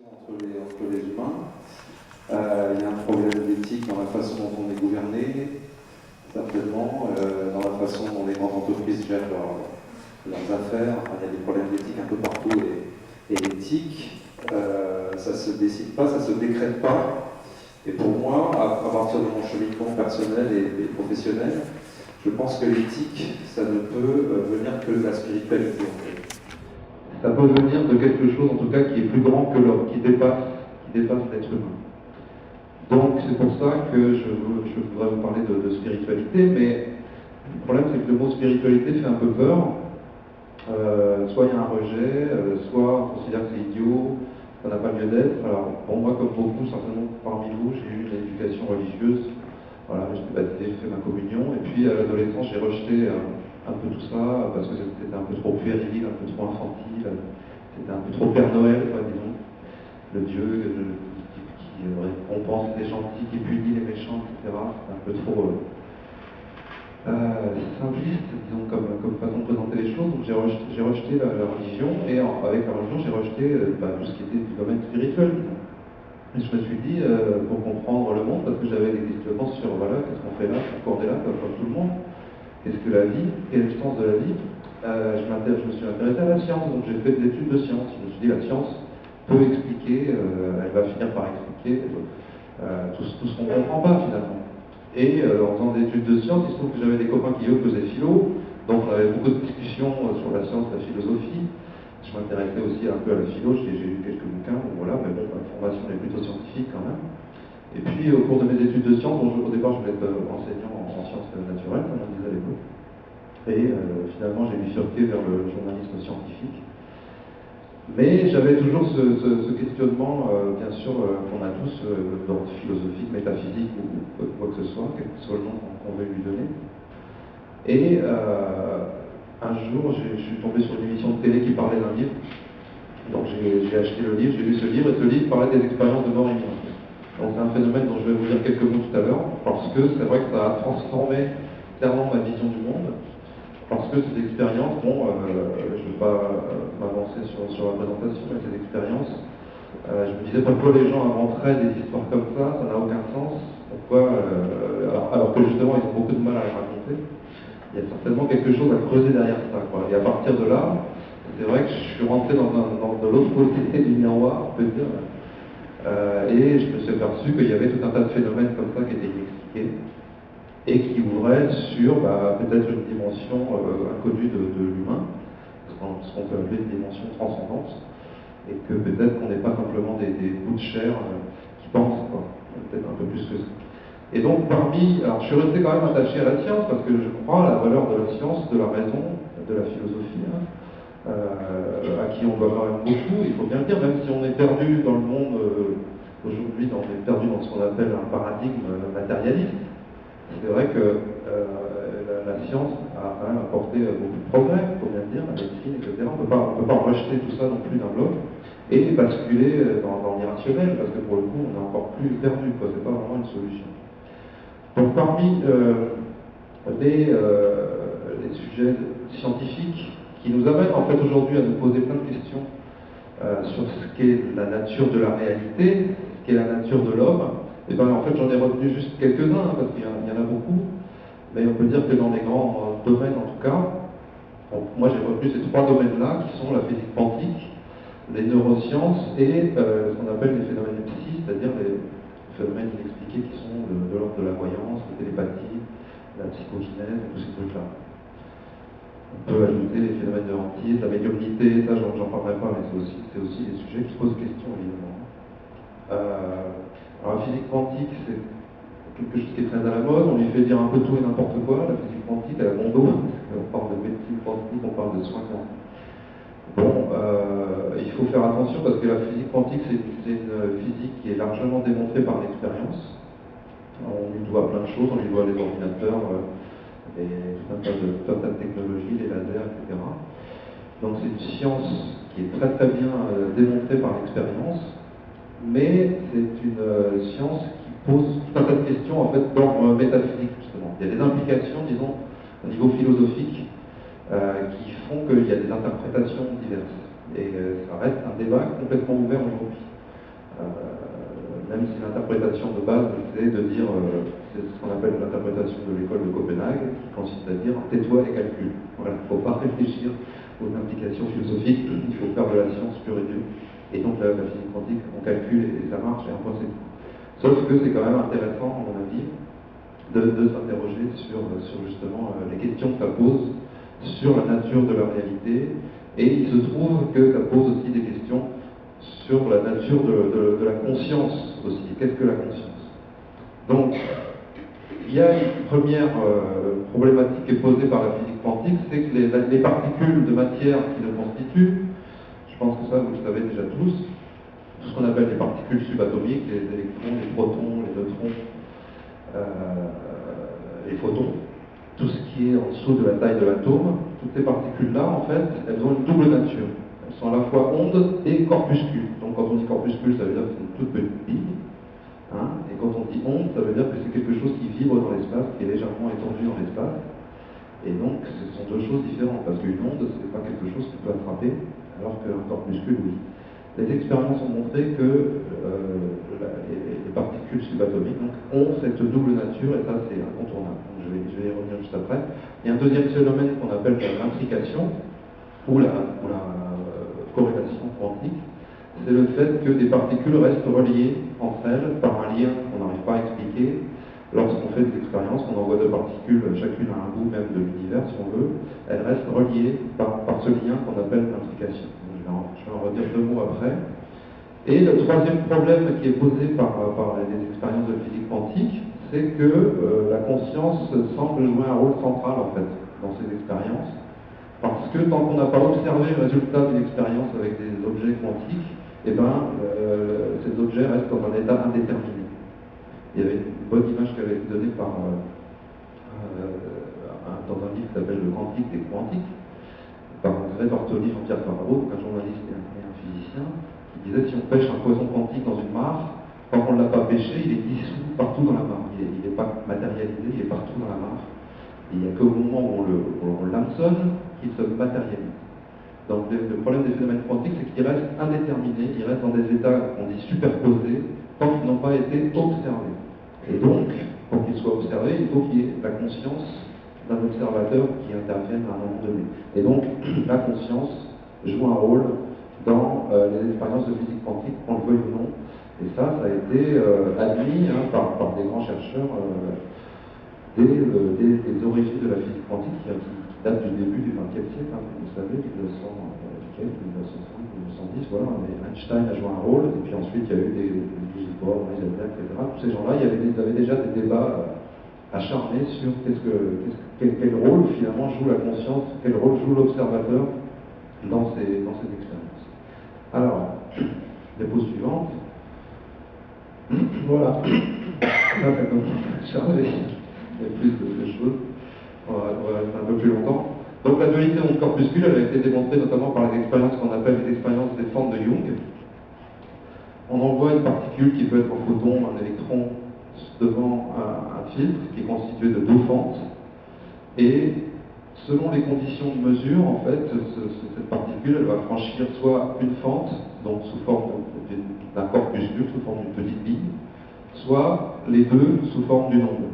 Entre les humains. Il y a un problème d'éthique dans la façon dont on est gouverné, certainement, dans la façon dont les grandes entreprises gèrent leurs affaires. Enfin, il y a des problèmes d'éthique un peu partout et l'éthique, ça ne se décide pas, ça ne se décrète pas. Et pour moi, à partir de mon cheminement personnel et professionnel, je pense que l'éthique, ça ne peut venir que de la spiritualité, en fait. Ça peut venir de quelque chose, en tout cas, qui est plus grand que l'homme, qui dépasse l'être humain. Donc c'est pour ça que je voudrais vous parler de spiritualité, mais le problème c'est que le mot spiritualité fait un peu peur. Soit il y a un rejet, soit on considère que c'est idiot, ça n'a pas lieu d'être. Alors bon, moi comme beaucoup, certainement parmi vous, j'ai eu une éducation religieuse. Voilà, j'étais baptisé, j'ai fait ma communion, et puis à l'adolescence j'ai rejeté un peu tout ça, parce que c'était un peu trop puéril, un peu trop infantile, c'était un peu trop Père Noël, quoi, disons. Le Dieu qui récompense les gentils, qui punit les méchants, etc. C'est un peu trop simpliste, disons, comme façon de présenter les choses. Donc j'ai rejeté la religion, et avec la religion, j'ai rejeté tout ce qui était du domaine spirituel, disons. Et je me suis dit, pour comprendre le monde, parce que j'avais des questionnements sur, voilà, qu'est-ce qu'on fait là, pourquoi on est là, comme tout le monde, qu'est-ce que la vie, quel est le sens de la vie. Je me suis intéressé à la science, donc j'ai fait des études de science. Je me suis dit, la science peut expliquer, elle va finir par expliquer tout ce qu'on ne comprend pas finalement. Et en faisant des études de science, il se trouve que j'avais des copains qui eux faisaient philo, donc on avait beaucoup de discussions sur la science, la philosophie. Je m'intéressais aussi un peu à la philo, j'ai lu quelques bouquins, bon, voilà, mais bon, ma formation est plutôt scientifique quand même. Et puis au cours de mes études de sciences, au départ je voulais être enseignant en sciences naturelles, comme on disait à l'époque. Et finalement j'ai bifurqué vers le journalisme scientifique. Mais j'avais toujours ce questionnement, bien sûr, qu'on a tous, d'ordre philosophique, métaphysique ou quoi que ce soit, quel que soit le nom qu'on veut lui donner. Et un jour, je suis tombé sur une émission de télé qui parlait d'un livre. Donc j'ai acheté le livre, j'ai lu ce livre, et ce livre parlait des expériences de mort imminente. Donc c'est un phénomène dont je vais vous dire quelques mots tout à l'heure, parce que c'est vrai que ça a transformé clairement ma vision du monde. Parce que ces expériences, bon, je ne vais pas m'avancer sur la présentation, mais ces expériences, je me disais pourquoi les gens inventeraient des histoires comme ça n'a aucun sens. Pourquoi, alors que justement ils ont beaucoup de mal à les raconter, il y a certainement quelque chose à creuser derrière ça, quoi. Et à partir de là, c'est vrai que je suis rentré de l'autre côté du miroir, on peut dire, et je me suis aperçu qu'il y avait tout un tas de phénomènes comme ça qui étaient inexpliqués, et qui ouvrait sur peut-être une dimension inconnue de l'humain, ce qu'on peut appeler une dimension transcendante, et que peut-être qu'on n'est pas simplement des bouts de chair qui pensent, quoi. Peut-être un peu plus que ça. Et donc alors je suis resté quand même attaché à la science, parce que je crois à la valeur de la science, de la raison, de la philosophie, à qui on doit quand même beaucoup, il faut bien le dire, même si on est perdu dans le monde, aujourd'hui on est perdu dans ce qu'on appelle un paradigme matérialiste. C'est vrai que la science a quand même apporté beaucoup de progrès, il faut bien le dire, la médecine, etc. On ne peut pas rejeter tout ça non plus d'un bloc et basculer dans l'irrationnel, parce que pour le coup, on est encore plus perdu, quoi. C'est pas vraiment une solution. Donc parmi les sujets scientifiques qui nous amènent en fait aujourd'hui à nous poser plein de questions sur ce qu'est la nature de la réalité, ce qu'est la nature de l'homme, et bien en fait j'en ai retenu juste quelques-uns, parce qu'il y en a beaucoup, mais on peut dire que dans les grands domaines en tout cas, moi j'ai retenu ces trois domaines-là qui sont la physique quantique, les neurosciences et ce qu'on appelle les phénomènes psy, c'est-à-dire les phénomènes inexpliqués qui sont de l'ordre de la voyance, la télépathie, la psychokinèse et tous ces trucs-là. On peut ajouter les phénomènes de hantise, la médiumnité, ça j'en parlerai pas, mais c'est aussi des sujets qui posent question évidemment. Alors la physique quantique, c'est quelque chose qui est très à la mode, on lui fait dire un peu tout et n'importe quoi. La physique quantique, elle a bon dos, on parle de médecine quantique, on parle de soins quantiques. Bon, il faut faire attention parce que la physique quantique, c'est une physique qui est largement démontrée par l'expérience. On lui doit plein de choses, on lui doit les ordinateurs, tout un tas de technologies, les lasers, etc. Donc c'est une science qui est très très bien démontrée par l'expérience, mais c'est une science qui pose tout un tas de questions en fait d'ordre métaphysique justement. Il y a des implications, disons, au niveau philosophique qui font qu'il y a des interprétations diverses. Et ça reste un débat complètement ouvert aujourd'hui. Même si l'interprétation de base, c'est de dire, c'est ce qu'on appelle l'interprétation de l'école de Copenhague, qui consiste à dire tais-toi et calcule. Voilà, il ne faut pas réfléchir aux implications philosophiques, il faut faire de la science pure et dure. Et donc la physique quantique, on calcule et ça marche, et un point c'est tout. Sauf que c'est quand même intéressant, à mon avis, de s'interroger sur justement les questions que ça pose sur la nature de la réalité. Et il se trouve que ça pose aussi des questions sur la nature de la conscience aussi. Qu'est-ce que la conscience? Donc, il y a une première problématique qui est posée par la physique quantique, c'est que les particules de matière qui le constituent, je pense que ça vous le savez déjà tous, tout ce qu'on appelle les particules subatomiques, les électrons, les protons, les neutrons, les photons, tout ce qui est en dessous de la taille de l'atome, toutes ces particules-là, en fait, elles ont une double nature. Elles sont à la fois ondes et corpuscules. Donc quand on dit corpuscule, ça veut dire que c'est une toute petite bille. Hein, et quand on dit onde, ça veut dire que c'est quelque chose qui vibre dans l'espace, qui est légèrement étendu dans l'espace. Et donc, ce sont deux choses différentes, parce qu'une onde, ce n'est pas quelque chose qui peut attraper, alors qu'un corpuscule, oui. Les expériences ont montré que les particules subatomiques donc, ont cette double nature, et ça, c'est incontournable. Donc, je vais y revenir juste après. Il y a un deuxième phénomène qu'on appelle l'intrication, ou la corrélation quantique. C'est le fait que des particules restent reliées entre elles par un lien qu'on n'arrive pas à expliquer. Lorsqu'on fait des expériences, qu'on envoie deux particules, chacune à un bout même de l'univers, si on veut, elles restent reliées par ce lien qu'on appelle l'intrication. Je vais en redire deux mots après. Et le troisième problème qui est posé par les expériences de physique quantique, c'est que la conscience semble jouer un rôle central, en fait, dans ces expériences. Parce que tant qu'on n'a pas observé le résultat d'une expérience avec des objets quantiques, eh ben, ces objets restent dans un état indéterminé. Il y avait une bonne image qui avait été donnée dans un livre qui s'appelle Le Quantique des Quantiques, par André Bartoli, Jean-Pierre Farabaud, un journaliste et un physicien, qui disait si on pêche un poisson quantique dans une mare, quand on ne l'a pas pêché, il est dissous partout dans la mare. Il n'est pas matérialisé, il est partout dans la mare. Et il n'y a qu'au moment où on l'hameçonne qu'il se matérialise. Donc le problème des phénomènes quantiques, c'est qu'ils restent indéterminés, ils restent dans des états qu'on dit superposés, tant qu'ils n'ont pas été observés. Et donc, pour qu'ils soient observés, il faut qu'il y ait la conscience d'un observateur qui intervienne à un moment donné. Et donc, la conscience joue un rôle dans les expériences de physique quantique, qu'on le veuille ou non. Et ça a été admis par des grands chercheurs dès les origines de la physique quantique, qui date du début du XXe siècle, vous savez, 1910, voilà, Einstein a joué un rôle, et puis ensuite il y a eu des Bohr, Heisenberg, etc. Tous ces gens-là, ils avaient déjà des débats acharnés sur quel rôle finalement joue la conscience, quel rôle joue l'observateur dans ces expériences. Alors, dépôt suivante. Voilà. Là, ça commence à charger. Il y a plus de choses. On va rester un peu plus longtemps. Donc la dualité onde-corpuscule, elle a été démontrée notamment par les expériences qu'on appelle les expériences des fentes de Young. On envoie une particule qui peut être un photon, un électron, devant un filtre qui est constitué de deux fentes. Et selon les conditions de mesure, en fait, cette particule, elle va franchir soit une fente, donc sous forme d'un corpuscule, sous forme d'une petite bille, soit les deux sous forme d'une onde.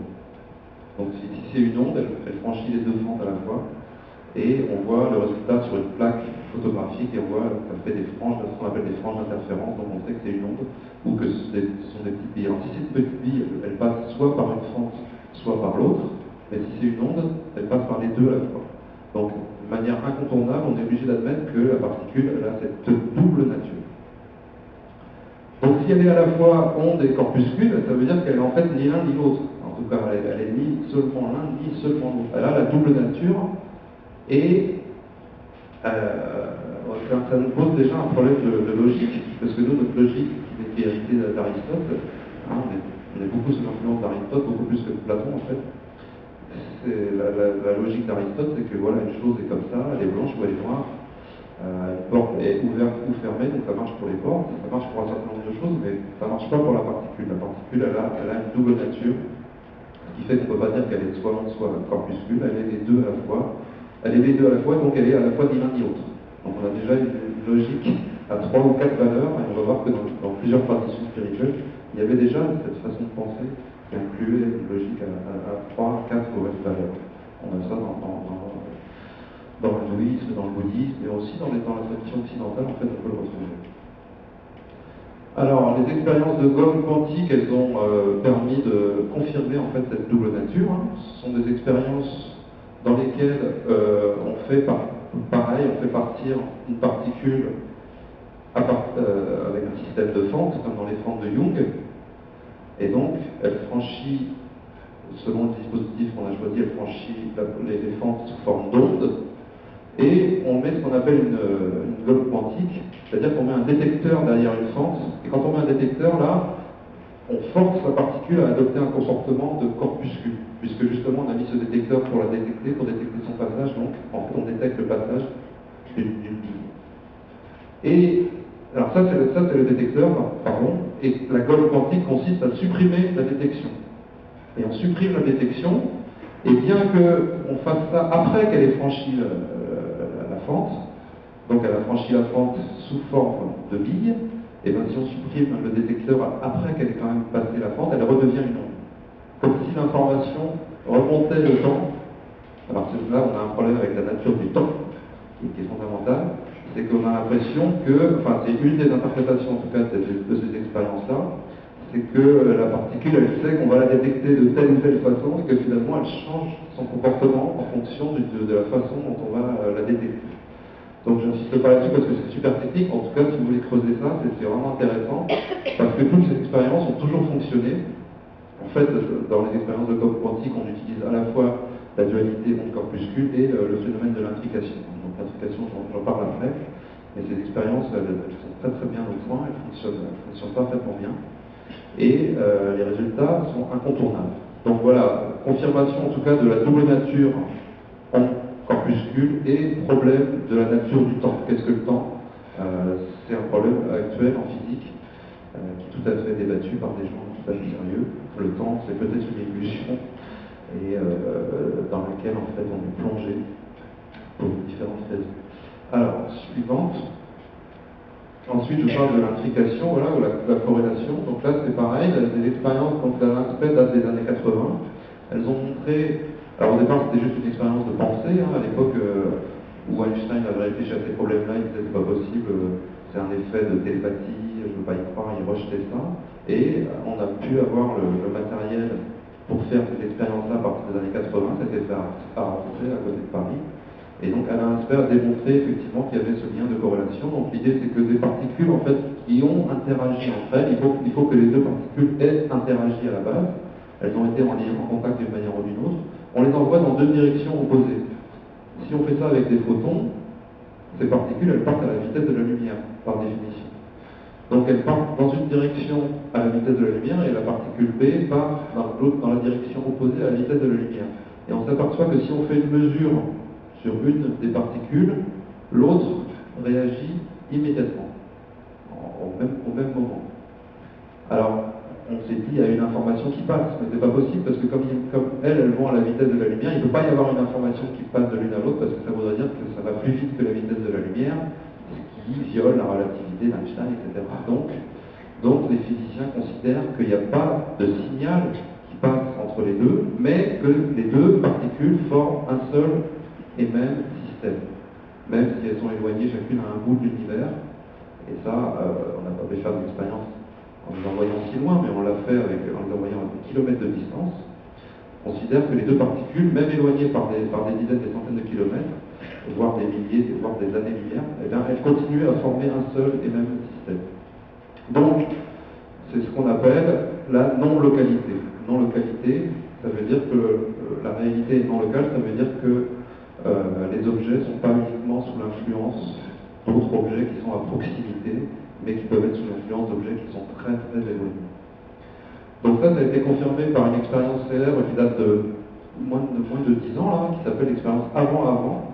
Donc si c'est une onde, elle franchit les deux fentes à la fois, et on voit le résultat sur une plaque photographique, et on voit que ça fait des franges, ce qu'on appelle des franges d'interférence, donc on sait que c'est une onde, ou que ce sont des petites billes. Alors si cette petite bille, elle passe soit par une fente, soit par l'autre, mais si c'est une onde, elle passe par les deux à la fois. Donc, de manière incontournable, on est obligé d'admettre que la particule elle a cette double nature. Donc si elle est à la fois onde et corpuscule, ça veut dire qu'elle est en fait ni l'un ni l'autre. En tout cas, elle est ni seulement l'un, ni seulement l'autre. Elle a la double nature, et ça nous pose déjà un problème de logique, parce que nous, notre logique, qui est héritée d'Aristote, on est beaucoup sous l'influence d'Aristote, beaucoup plus que de Platon en fait. La logique d'Aristote, c'est que voilà, une chose est comme ça, elle est blanche ou elle est noire, une porte est ouverte ou fermée, donc ça marche pour les portes, ça marche pour un certain nombre de choses, mais ça ne marche pas pour la particule. La particule, elle a une double nature, ce qui fait qu'on ne peut pas dire qu'elle est soit onde, soit corpuscule, elle est les deux à la fois. Elle est les deux à la fois, donc elle est à la fois ni l'un ni l'autre. Donc on a déjà une logique à 3 ou 4 valeurs, et on va voir que dans plusieurs traditions spirituelles, il y avait déjà cette façon de penser qui incluait une logique à 3, 4 ou 8 valeurs. On a ça dans l'hindouisme, dans le bouddhisme, et aussi dans la tradition occidentale, en fait, on peut le retrouver. Alors, les expériences de gomme quantique, elles ont permis de confirmer en fait cette double nature. Ce sont des expériences dans lesquelles on fait pareil, on fait partir une particule avec un système de fentes, comme dans les fentes de Young, et donc elle franchit, selon le dispositif qu'on a choisi, elle franchit les fentes sous forme d'onde, et on met ce qu'on appelle une gomme quantique, c'est-à-dire qu'on met un détecteur derrière une fente, et quand on met un détecteur là, on force la particule à adopter un comportement de corpuscule, puisque justement on a mis ce détecteur pour la détecter, pour détecter son passage, donc en fait on détecte le passage d'une ligne. Et alors ça c'est le détecteur, pardon, et la gomme quantique consiste à supprimer la détection. Et on supprime la détection, et bien qu'on fasse ça après qu'elle ait franchi la fente, donc elle a franchi la fente sous forme de bille, et bien si on supprime le détecteur après qu'elle ait quand même passé la fente, elle redevient une onde. Comme si l'information remontait le temps. Alors là on a un problème avec la nature du temps, qui est fondamentale, c'est qu'on a l'impression que, enfin c'est une des interprétations en tout cas de ces expériences-là, c'est que la particule, elle sait qu'on va la détecter de telle ou telle façon et que finalement elle change son comportement en fonction de la façon dont on va la détecter. Donc je n'insiste pas là-dessus parce que c'est super technique, en tout cas si vous voulez creuser ça, c'est vraiment intéressant, parce que toutes ces expériences ont toujours fonctionné. En fait, dans les expériences de gomme quantique, on utilise à la fois la dualité onde-corpuscule et le phénomène de l'intrication. Donc l'intrication, j'en parle après, mais ces expériences, elles sont très très bien au point, elles fonctionnent parfaitement bien, et les résultats sont incontournables. Donc voilà, confirmation en tout cas de la double nature corpuscule et problème de la nature du temps. Qu'est-ce que le temps? C'est un problème actuel en physique qui est tout à fait débattu par des gens tout à fait sérieux. Le temps, c'est peut-être une illusion et dans laquelle en fait on est plongé pour différentes raisons. Alors, suivante. Ensuite, je parle de l'intrication, voilà, ou la corrélation. Donc là, c'est pareil, les expériences, donc l'aspect date des années 80. Elles ont montré. Alors au départ c'était juste une expérience de pensée, à l'époque où Einstein avait réfléchi à ces problèmes-là, il disait c'est pas possible, c'est un effet de télépathie, je ne veux pas y croire, il rejetait ça. Et on a pu avoir le matériel pour faire cette expérience-là à partir des années 80, c'était fait à Rentré, à côté de Paris. Et donc Alain Aspect a démontré effectivement qu'il y avait ce lien de corrélation. Donc l'idée c'est que des particules en fait qui ont interagi entre elles, il faut que les deux particules aient interagi à la base, elles ont été en contact d'une manière ou d'une autre. On les envoie dans deux directions opposées. Si on fait ça avec des photons, ces particules, elles partent à la vitesse de la lumière, par définition. Donc elles partent dans une direction à la vitesse de la lumière et la particule B part dans la direction opposée à la vitesse de la lumière. Et on s'aperçoit que si on fait une mesure sur une des particules, l'autre réagit immédiatement, au même moment. Alors, on s'est dit, il y a une information qui passe, mais c'est pas possible parce que comme elles vont à la vitesse de la lumière, il ne peut pas y avoir une information qui passe de l'une à l'autre parce que ça voudrait dire que ça va plus vite que la vitesse de la lumière, ce qui viole la relativité d'Einstein, etc. Donc les physiciens considèrent qu'il n'y a pas de signal qui passe entre les deux, mais que les deux particules forment un seul et même système, même si elles sont éloignées chacune à un bout de l'univers. Et ça, on n'a pas pu faire d'expérience en les envoyant si loin, mais on l'a fait en les envoyant à des kilomètres de distance. On considère que les deux particules, même éloignées par des dizaines, des centaines de kilomètres, voire des milliers, voire des années-lumière, eh bien, elles continuent à former un seul et même système. Donc, c'est ce qu'on appelle la non-localité. Non-localité, ça veut dire que la réalité est non locale, ça veut dire que les objets ne sont pas uniquement sous l'influence d'autres objets qui sont à proximité, mais qui peuvent être sous l'influence d'objets qui sont très très éloignés. Donc ça a été confirmé par une expérience célèbre qui date de moins de 10 ans, là, qui s'appelle l'expérience avant-avant,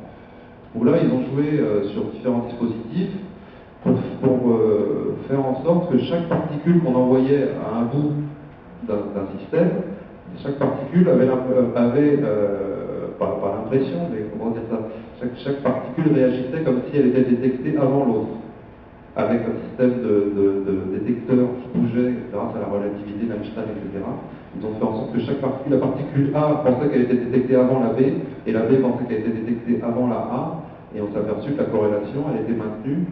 où là ils ont joué sur différents dispositifs pour faire en sorte que chaque particule qu'on envoyait à un bout d'un système, chaque particule avait pas l'impression, mais comment dire ça, chaque particule réagissait comme si elle était détectée avant l'autre. avec un système de détecteurs qui bougeait grâce à la relativité d'Einstein, etc. Ils ont fait en sorte que chaque particule, la particule A pensait qu'elle était détectée avant la B, et la B pensait qu'elle était détectée avant la A, et on s'est aperçu que la corrélation, elle était maintenue,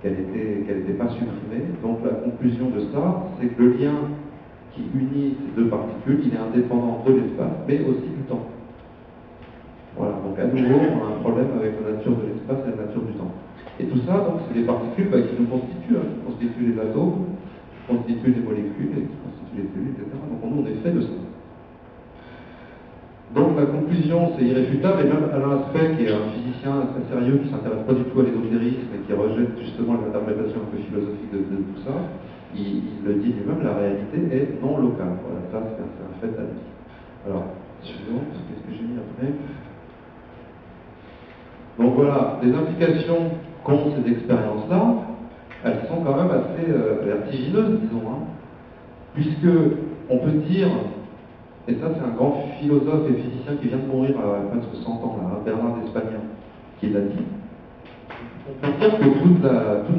qu'elle n'était pas supprimée. Donc la conclusion de ça, c'est que le lien qui unit ces deux particules, il est indépendant de l'espace, mais aussi du temps. Voilà, donc à nouveau, on a un problème avec la nature de l'espace et la nature du temps. Et tout ça, donc, c'est des particules qui nous constituent, qui constituent les atomes, qui constituent les molécules, et qui constituent les cellules, etc. Donc nous, on est fait de ça. Donc la conclusion, c'est irréfutable, et même Alain Aspect, qui est un physicien très sérieux, qui ne s'intéresse pas du tout à l'ésotérisme et qui rejette justement les interprétations un peu philosophiques de tout ça, il le dit lui-même, la réalité est non locale. Voilà, ça c'est un fait à lui. Alors, suivante, qu'est-ce que j'ai mis après? Donc voilà, les implications qu'ont ces expériences-là, elles sont quand même assez vertigineuses, disons, puisque on peut dire, et ça c'est un grand philosophe et physicien qui vient de mourir à presque 100 ans, là, Bernard d'Espagna, qui l'a dit, on peut dire que toute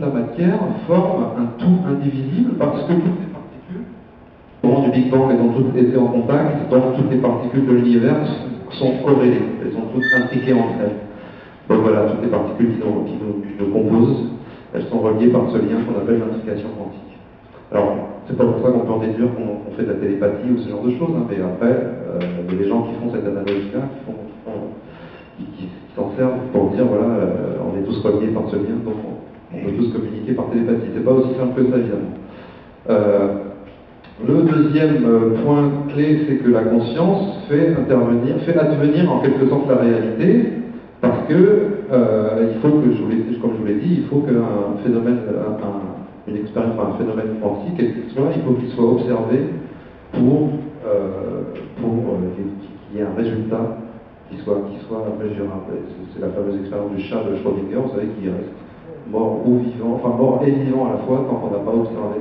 la matière forme un tout indivisible parce que toutes les particules, au moment du Big Bang, elles ont toutes été en contact, donc toutes les particules de l'univers sont corrélées, elles sont toutes impliquées entre elles. Donc voilà, toutes les particules qui nous composent, elles sont reliées par ce lien qu'on appelle l'intrication quantique. Alors, c'est pas pour ça qu'on peut en déduire qu'on fait de la télépathie ou ce genre de choses, mais après, il y a des gens qui font cette analogie-là, qui s'en servent pour dire, voilà, on est tous reliés par ce lien, donc on peut tous communiquer par télépathie. C'est pas aussi simple que ça, évidemment. Le deuxième point clé, c'est que la conscience fait advenir en quelque sorte la réalité, parce que il faut que, comme je vous l'ai dit, il faut qu'un phénomène, une expérience, un phénomène quantique, quel qu'il soit, il faut qu'il soit observé pour qu'il y ait un résultat qui soit mesurable. C'est la fameuse expérience du chat de Schrödinger, vous savez, qui reste mort ou vivant, enfin mort et vivant à la fois, tant qu'on n'a pas observé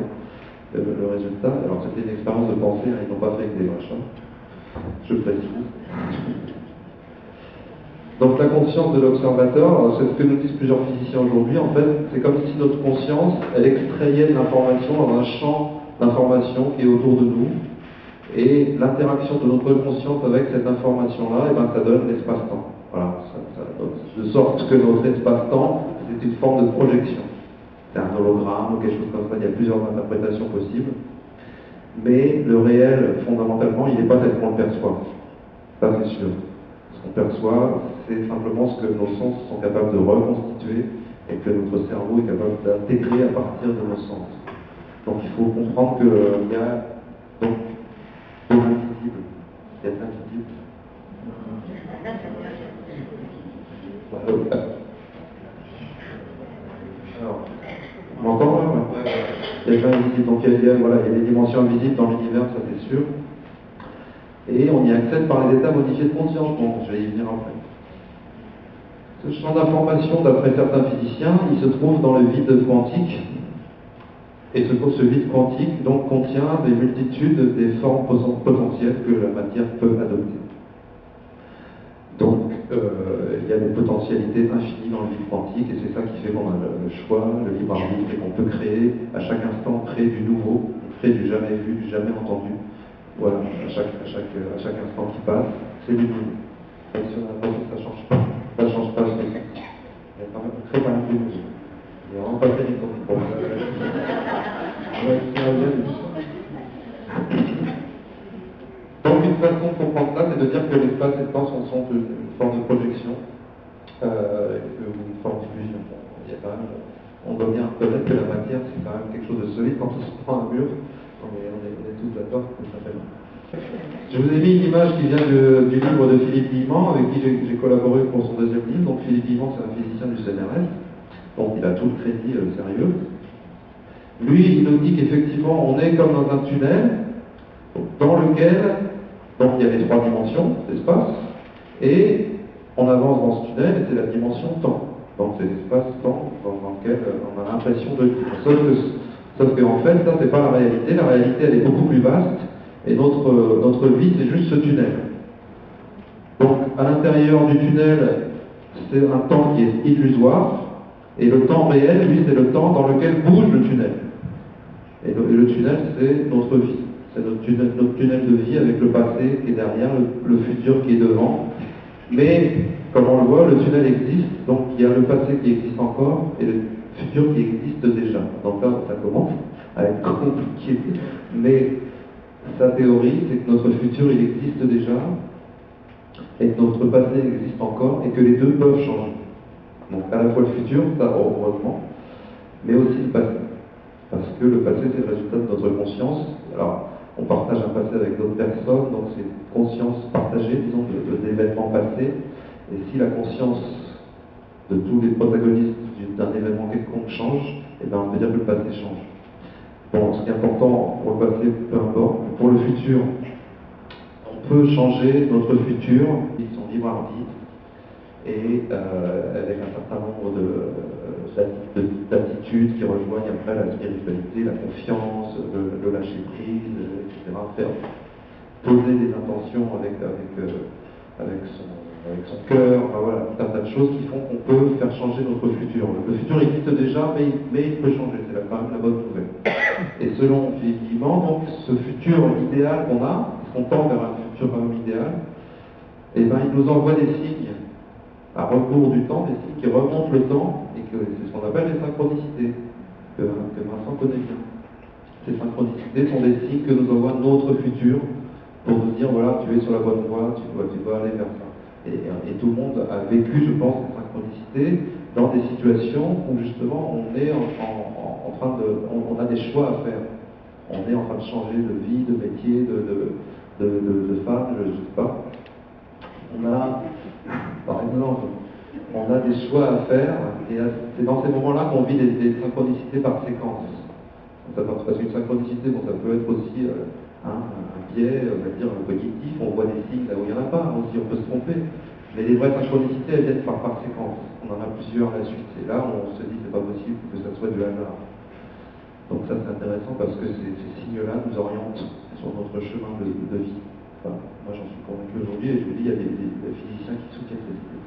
le résultat. Alors c'était une expérience de pensée, ils n'ont pas fait avec des vrais chats, je précise. Donc la conscience de l'observateur, c'est ce que nous disent plusieurs physiciens aujourd'hui, en fait, c'est comme si notre conscience, elle extrayait de l'information dans un champ d'information qui est autour de nous, et l'interaction de notre conscience avec cette information-là, ça donne l'espace-temps. Voilà, de sorte que notre espace-temps, c'est une forme de projection. C'est un hologramme ou quelque chose comme ça, il y a plusieurs interprétations possibles, mais le réel, fondamentalement, il n'est pas tel qu'on le perçoit. Ça c'est sûr. Ce qu'on perçoit, c'est simplement ce que nos sens sont capables de reconstituer et que notre cerveau est capable d'intégrer à partir de nos sens. Donc il faut comprendre qu'il y a donc l'invisible. Il y a l'invisible. Alors, on m'entend là? Ouais. Il y a l'invisible. Donc il y a des dimensions invisibles dans l'univers, ça c'est sûr. Et on y accède par les états modifiés de conscience. Bon, je vais y venir après. Ce champ d'information, d'après certains physiciens, il se trouve dans le vide quantique. Et ce vide quantique donc contient des multitudes des formes potentielles que la matière peut adopter. Donc il y a des potentialités infinies dans le vide quantique, et c'est ça qui fait qu'on a le choix, le libre arbitre, et qu'on peut créer à chaque instant, créer du nouveau, créer du jamais vu, du jamais entendu. Voilà, à chaque instant qui passe, c'est du nouveau. Et si on a l'impression que ça ne change pas, ça ne change pas, c'est ça. Il y a quand même très pas de nouveau. Il n'y a vraiment pas fait du temps. Bon, donc une façon de comprendre ça, c'est de dire que l'espace et le temps sont une forme de projection, une forme d'illusion. On doit bien reconnaître que la matière, c'est quand même quelque chose de solide. Quand on se prend un mur, on est tous d'accord que ça fait mal. Je vous ai mis une image qui vient du livre de Philippe Guillemant, avec qui j'ai collaboré pour son deuxième livre. Donc Philippe Guillemant, c'est un physicien du CNRS, donc il a tout le crédit sérieux. Lui, il nous dit qu'effectivement, on est comme dans un tunnel, dans lequel, donc il y a les trois dimensions d'espace, et on avance dans ce tunnel, et c'est la dimension temps. Donc c'est l'espace-temps dans lequel on a l'impression de vivre. Sauf qu'en fait, ça c'est pas la réalité. La réalité, elle est beaucoup plus vaste, et notre vie, c'est juste ce tunnel. Donc à l'intérieur du tunnel, c'est un temps qui est illusoire, Et le temps réel, lui, c'est le temps dans lequel bouge le tunnel. Et le tunnel, c'est notre vie. C'est notre tunnel de vie avec le passé qui est derrière, le futur qui est devant. Mais, comme on le voit, le tunnel existe, donc il y a le passé qui existe encore et le futur qui existe déjà. Donc là, ça commence à être compliqué. Mais sa théorie, c'est que notre futur, il existe déjà, et que notre passé existe encore, et que les deux peuvent changer. Donc à la fois le futur, ça heureusement, mais aussi le passé. Parce que le passé, c'est le résultat de notre conscience. Alors, on partage un passé avec d'autres personnes, donc c'est une conscience partagée, disons, d'événements passés. Et si la conscience de tous les protagonistes d'un événement quelconque change, eh bien on peut dire que le passé change. Bon, ce qui est important pour le passé, peu importe. Pour le futur, on peut changer notre futur, son libre arbitre, et avec un certain nombre d'attitudes qui rejoignent après la spiritualité, la confiance, le lâcher prise, etc. Faire poser des intentions avec son cœur, enfin, voilà, tout un tas de choses qui font qu'on peut faire changer notre futur. Le futur existe déjà, mais il peut changer, c'est quand même la bonne nouvelle. Et selon Philippe Guillemant, donc, ce futur idéal qu'on a, parce qu'on tend vers un futur quand même idéal, eh ben, il nous envoie des signes à rebours du temps, des signes qui remontent le temps, et que c'est ce qu'on appelle les synchronicités, que Vincent connaît bien. Ces synchronicités sont des signes que nous envoie notre futur pour nous dire, voilà, tu es sur la bonne voie, tu dois aller vers ça. Et tout le monde a vécu, je pense, ces synchronicités dans des situations où justement on est en train de... On a des choix à faire. On est en train de changer de vie, de métier, de femme, je ne sais pas. On a, par exemple, on a des choix à faire, et c'est dans ces moments-là qu'on vit des synchronicités par séquence. Parce qu'une synchronicité, bon, ça peut être aussi un biais, on va dire, cognitif, on voit des signes là où il n'y en a pas, aussi on peut se tromper. Mais les vraies synchronicités, elles viennent par séquence. On en a plusieurs à la suite. Et là, on se dit, c'est pas possible que ça soit du hasard. Donc ça, c'est intéressant parce que ces signes-là nous orientent sur notre chemin de vie. Enfin, moi, j'en suis convaincu aujourd'hui, et je vous dis, il y a des physiciens qui soutiennent ces idées.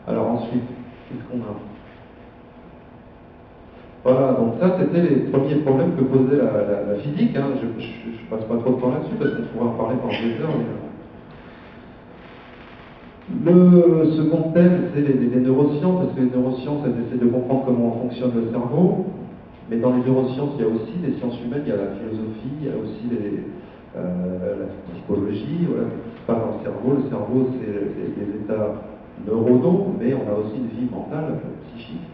Alors ensuite, qu'est-ce qu'on a? Voilà, donc ça, c'était les premiers problèmes que posait la physique. Hein. Je ne passe pas trop de temps là-dessus parce qu'on pourrait en parler pendant des heures. Le second thème, c'est les neurosciences, parce que les neurosciences, elles essaient de comprendre comment fonctionne le cerveau. Mais dans les neurosciences, il y a aussi les sciences humaines, il y a la philosophie, il y a aussi la psychologie, voilà, ce qui se passe dans le cerveau. Le cerveau, c'est des états neuronaux, mais on a aussi une vie mentale, psychique.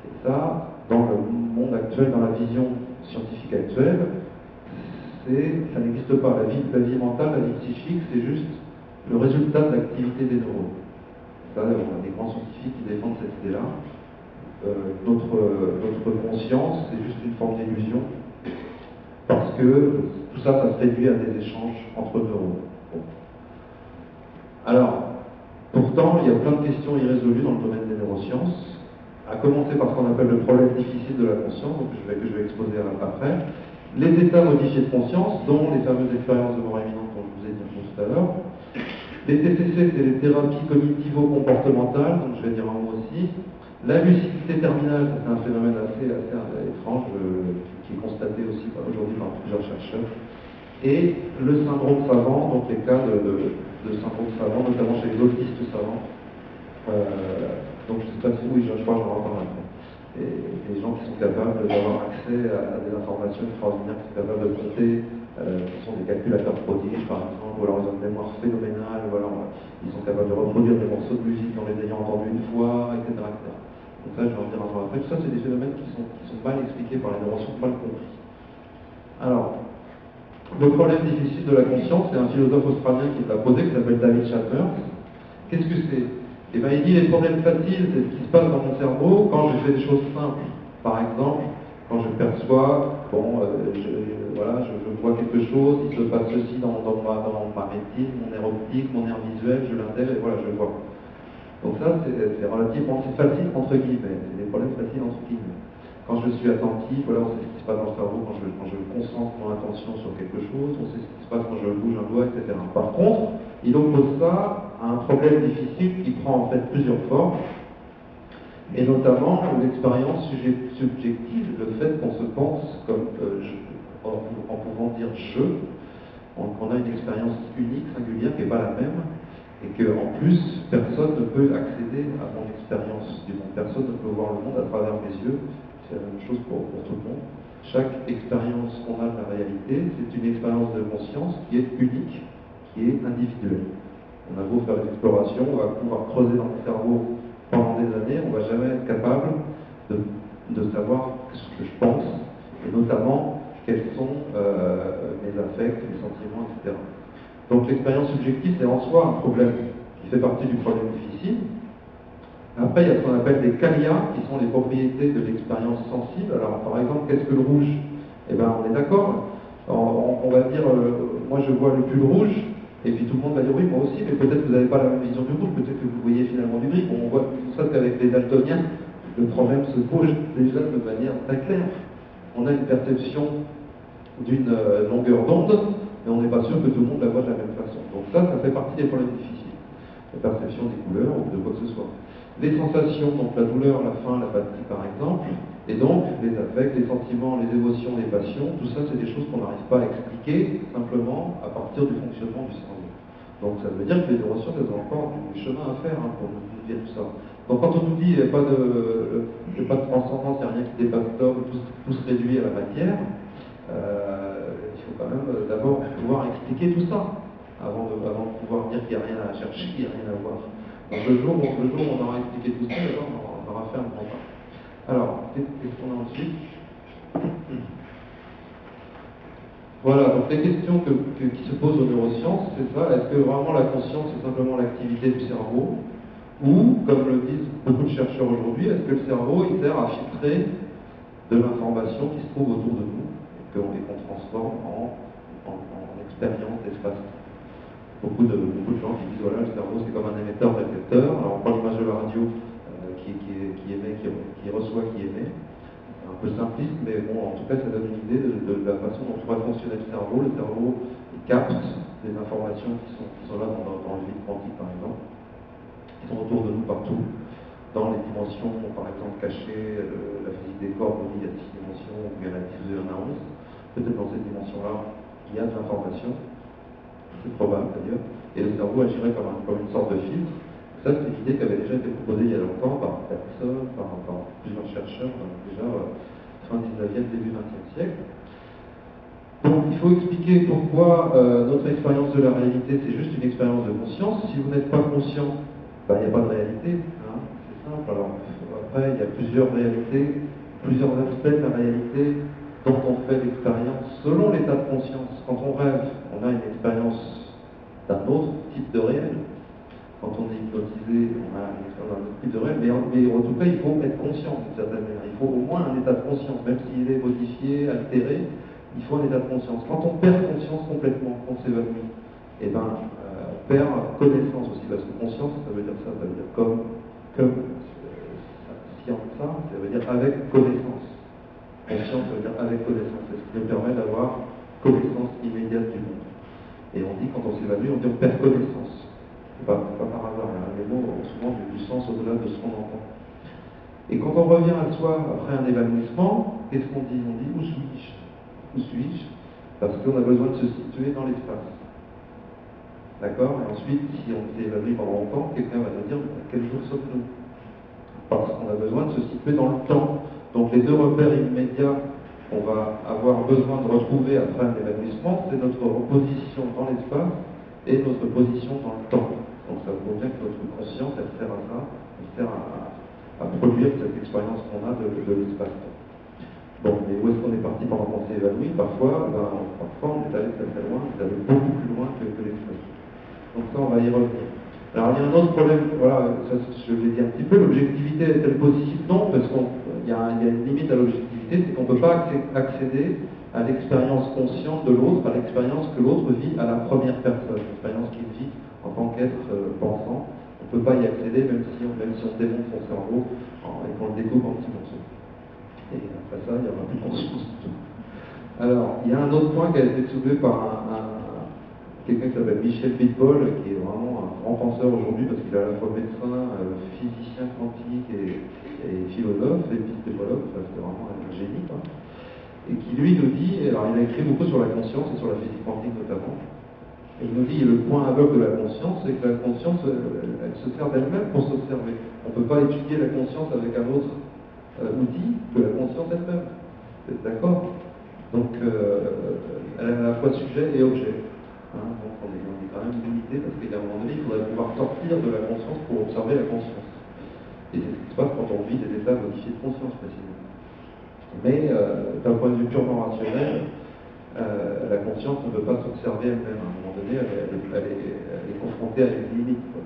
Et ça, dans le monde actuel, dans la vision scientifique actuelle, ça n'existe pas. La vie mentale, la vie psychique, c'est juste le résultat de l'activité des neurones. Ça, on a des grands scientifiques qui défendent cette idée-là. Notre conscience, c'est juste une forme d'illusion, parce que tout ça, ça se réduit à des échanges entre neurones. Bon. Alors, pourtant, il y a plein de questions irrésolues dans le domaine des neurosciences, à commencer par ce qu'on appelle le problème difficile de la conscience, donc que je vais exposer après, les états modifiés de conscience, dont les fameuses expériences de mort imminente dont je vous ai dit tout à l'heure. Les TCC, c'est les thérapies cognitivo-comportementales, donc je vais dire un mot aussi. La lucidité terminale, c'est un phénomène assez étrange, qui est constaté aussi aujourd'hui par plusieurs chercheurs. Et le syndrome savant, donc les cas de syndrome savant, notamment chez les autistes savants. Donc je ne sais pas si oui, je crois que j'en reparle après. Et des gens qui sont capables d'avoir accès à des informations extraordinaires, qui sont capables de compter, qui sont des calculateurs prodiges par exemple, ou alors ils ont une mémoire phénoménale, ou alors ils sont capables de reproduire des morceaux de musique en les ayant entendus une fois, etc. Donc ça, je vais en dire un peu après. Tout ça, c'est des phénomènes qui sont mal expliqués par les neurosciences, mal compris. Alors, le problème difficile de la conscience, c'est un philosophe australien qui l'a posé, qui s'appelle David Chalmers. Qu'est-ce que c'est? Eh bien, il dit les problèmes faciles, c'est ce qui se passe dans mon cerveau quand je fais des choses simples. Par exemple, quand je perçois, voilà, je vois quelque chose, il se passe ceci dans ma rétine, mon nerf optique, mon nerf visuel, je l'intègre et voilà, je vois. Donc ça, c'est relativement facile entre guillemets, c'est des problèmes faciles entre guillemets. Quand je suis attentif, voilà, on sait ce qui se passe dans le cerveau quand je concentre mon attention sur quelque chose, on sait ce qui se passe quand je bouge un doigt, etc. Par contre, il oppose ça à un problème difficile qui prend en fait plusieurs formes. Et notamment l'expérience subjective, le fait qu'on se pense comme en pouvant dire je, qu'on a une expérience unique, singulière, qui n'est pas la même, et qu'en plus, personne ne peut accéder à mon expérience du monde. Personne ne peut voir le monde à travers mes yeux. C'est la même chose pour tout le monde. Chaque expérience qu'on a de la réalité, c'est une expérience de conscience qui est unique, qui est individuelle. On a beau faire une exploration, on va pouvoir creuser dans le cerveau pendant des années, on ne va jamais être capable de savoir ce que je pense, et notamment quels sont mes affects, mes sentiments, etc. Donc l'expérience subjective, c'est en soi un problème qui fait partie du problème difficile. Après, il y a ce qu'on appelle des qualia, qui sont les propriétés de l'expérience sensible. Alors, par exemple, qu'est-ce que le rouge? Eh bien, on est d'accord. On va dire, moi je vois le pull rouge, et puis tout le monde va dire oui, moi aussi, mais peut-être que vous n'avez pas la même vision du rouge, peut-être que vous voyez finalement du gris. Bon, on voit tout ça qu'avec les daltoniens, le problème se pose déjà de manière très claire. On a une perception d'une longueur d'onde, mais on n'est pas sûr que tout le monde la voit de la même façon. Donc ça fait partie des problèmes difficiles. La perception des couleurs ou de quoi que ce soit. Les sensations, donc la douleur, la faim, l'apathie par exemple, et donc les affects, les sentiments, les émotions, les passions, tout ça c'est des choses qu'on n'arrive pas à expliquer simplement à partir du fonctionnement du cerveau. Donc ça veut dire que les neurosciences, elles ont encore du chemin à faire pour nous dire tout ça. Donc quand on nous dit qu'il n'y a pas de transcendance, il n'y a rien qui dépasse l'homme, tout se réduit à la matière, il faut quand même d'abord pouvoir expliquer tout ça avant de pouvoir dire qu'il n'y a rien à chercher, qu'il n'y a rien à voir. Donc le jour où on aura expliqué tout ça, on aura fait un grand pas. Alors, qu'est-ce qu'on a ensuite? Voilà, donc les questions qui se posent aux neurosciences, c'est ça, est-ce que vraiment la conscience c'est simplement l'activité du cerveau? Ou, comme le disent beaucoup de chercheurs aujourd'hui, est-ce que le cerveau il sert à filtrer de l'information qui se trouve autour de nous et qu'on transforme en expérience d'espace? Beaucoup de gens qui disent voilà, le cerveau c'est comme un émetteur-récepteur. Alors on prend l'image de la radio qui émet, qui reçoit, qui émet. C'est un peu simpliste, mais bon, en tout cas ça donne une idée de la façon dont pourrait fonctionner le cerveau. Le cerveau il capte des informations qui sont là dans le vide quantique par exemple, qui sont autour de nous partout. Dans les dimensions, par exemple, cachées, la physique des corps, il y a 10 dimensions, ou il y en a 10 ou il y en a 11. Peut-être dans cette dimension-là, il y a de l'information. C'est probable d'ailleurs, et le cerveau agirait comme une sorte de filtre. Ça, c'est une idée qui avait déjà été proposée il y a longtemps par Peterson, par plusieurs chercheurs, déjà fin 19e, début 20e siècle. Donc il faut expliquer pourquoi notre expérience de la réalité, c'est juste une expérience de conscience. Si vous n'êtes pas conscient, il n'y a pas de réalité, hein, c'est simple. Alors après, il y a plusieurs réalités, plusieurs aspects de la réalité dont on fait l'expérience selon l'état de conscience. Quand on rêve, on a une expérience d'un autre type de réel. Quand on est hypnotisé, on a une expérience d'un autre type de réel, mais en tout cas, il faut être conscient d'une certaine manière. Il faut au moins un état de conscience, même s'il est modifié, altéré, il faut un état de conscience. Quand on perd conscience complètement, qu'on s'évanouit, eh ben, on perd connaissance aussi, parce que conscience, ça veut dire ça, ça veut dire comme science, ça veut dire avec connaissance. Conscience, ça veut dire avec connaissance. C'est ce qui nous permet d'avoir connaissance immédiate du monde. Et on dit, quand on s'évanouit, on dit on perd connaissance. C'est pas par hasard, hein. Les mots ont souvent du sens au-delà de ce qu'on entend. Et quand on revient à soi après un évanouissement, qu'est-ce qu'on dit? On dit où suis-je? Où suis-je? Parce qu'on a besoin de se situer dans l'espace. D'accord? Et ensuite, si on s'est évanoui pendant longtemps, quelqu'un va nous dire quel jour sommes-nous? Parce qu'on a besoin de se situer dans le temps. Donc les deux repères immédiats qu'on va avoir besoin de retrouver après un évanouissement, c'est notre position dans l'espace et notre position dans le temps. Donc ça vaut bien que notre conscience, elle sert à ça, elle sert à produire cette expérience qu'on a de l'espace-temps. Bon, mais où est-ce qu'on est parti pendant qu'on s'est évanoui? Parfois, on est allé très très loin, on est allé beaucoup plus loin que l'espace. Donc ça, on va y revenir. Alors il y a un autre problème, voilà, ça, je l'ai dit un petit peu, l'objectivité est-elle possible? Non, parce qu'il y a une limite à l'objectivité, c'est qu'on ne peut pas accéder à l'expérience consciente de l'autre, à l'expérience que l'autre vit à la première personne, l'expérience qu'il vit en tant qu'être pensant. On ne peut pas y accéder même si on démonte son cerveau et qu'on le découpe en petits morceaux. Et après ça, il n'y aura plus de conscience du tout. Alors, il y a un autre point qui a été soulevé par quelqu'un qui s'appelle Michel Pitbull, qui est vraiment un grand penseur penseur aujourd'hui parce qu'il est à la fois médecin, physicien quantique et philosophe, épistémologue, enfin, c'est vraiment un génie, quoi. Et qui lui nous dit, alors il a écrit beaucoup sur la conscience et sur la physique quantique notamment, et il nous dit le point aveugle de la conscience, c'est que la conscience, elle se sert d'elle-même pour s'observer. On ne peut pas étudier la conscience avec un autre outil que la conscience elle-même. Vous êtes d'accord? Donc elle est à la fois sujet et objet. Hein, donc on est quand même limité parce qu'à un moment donné, il faudrait pouvoir sortir de la conscience pour observer la conscience. Et c'est ce qui se passe quand on vit des états modifiés de conscience précisément. Mais d'un point de vue purement rationnel, la conscience ne peut pas s'observer elle-même. À un moment donné, elle est confrontée à une limite. Quoi.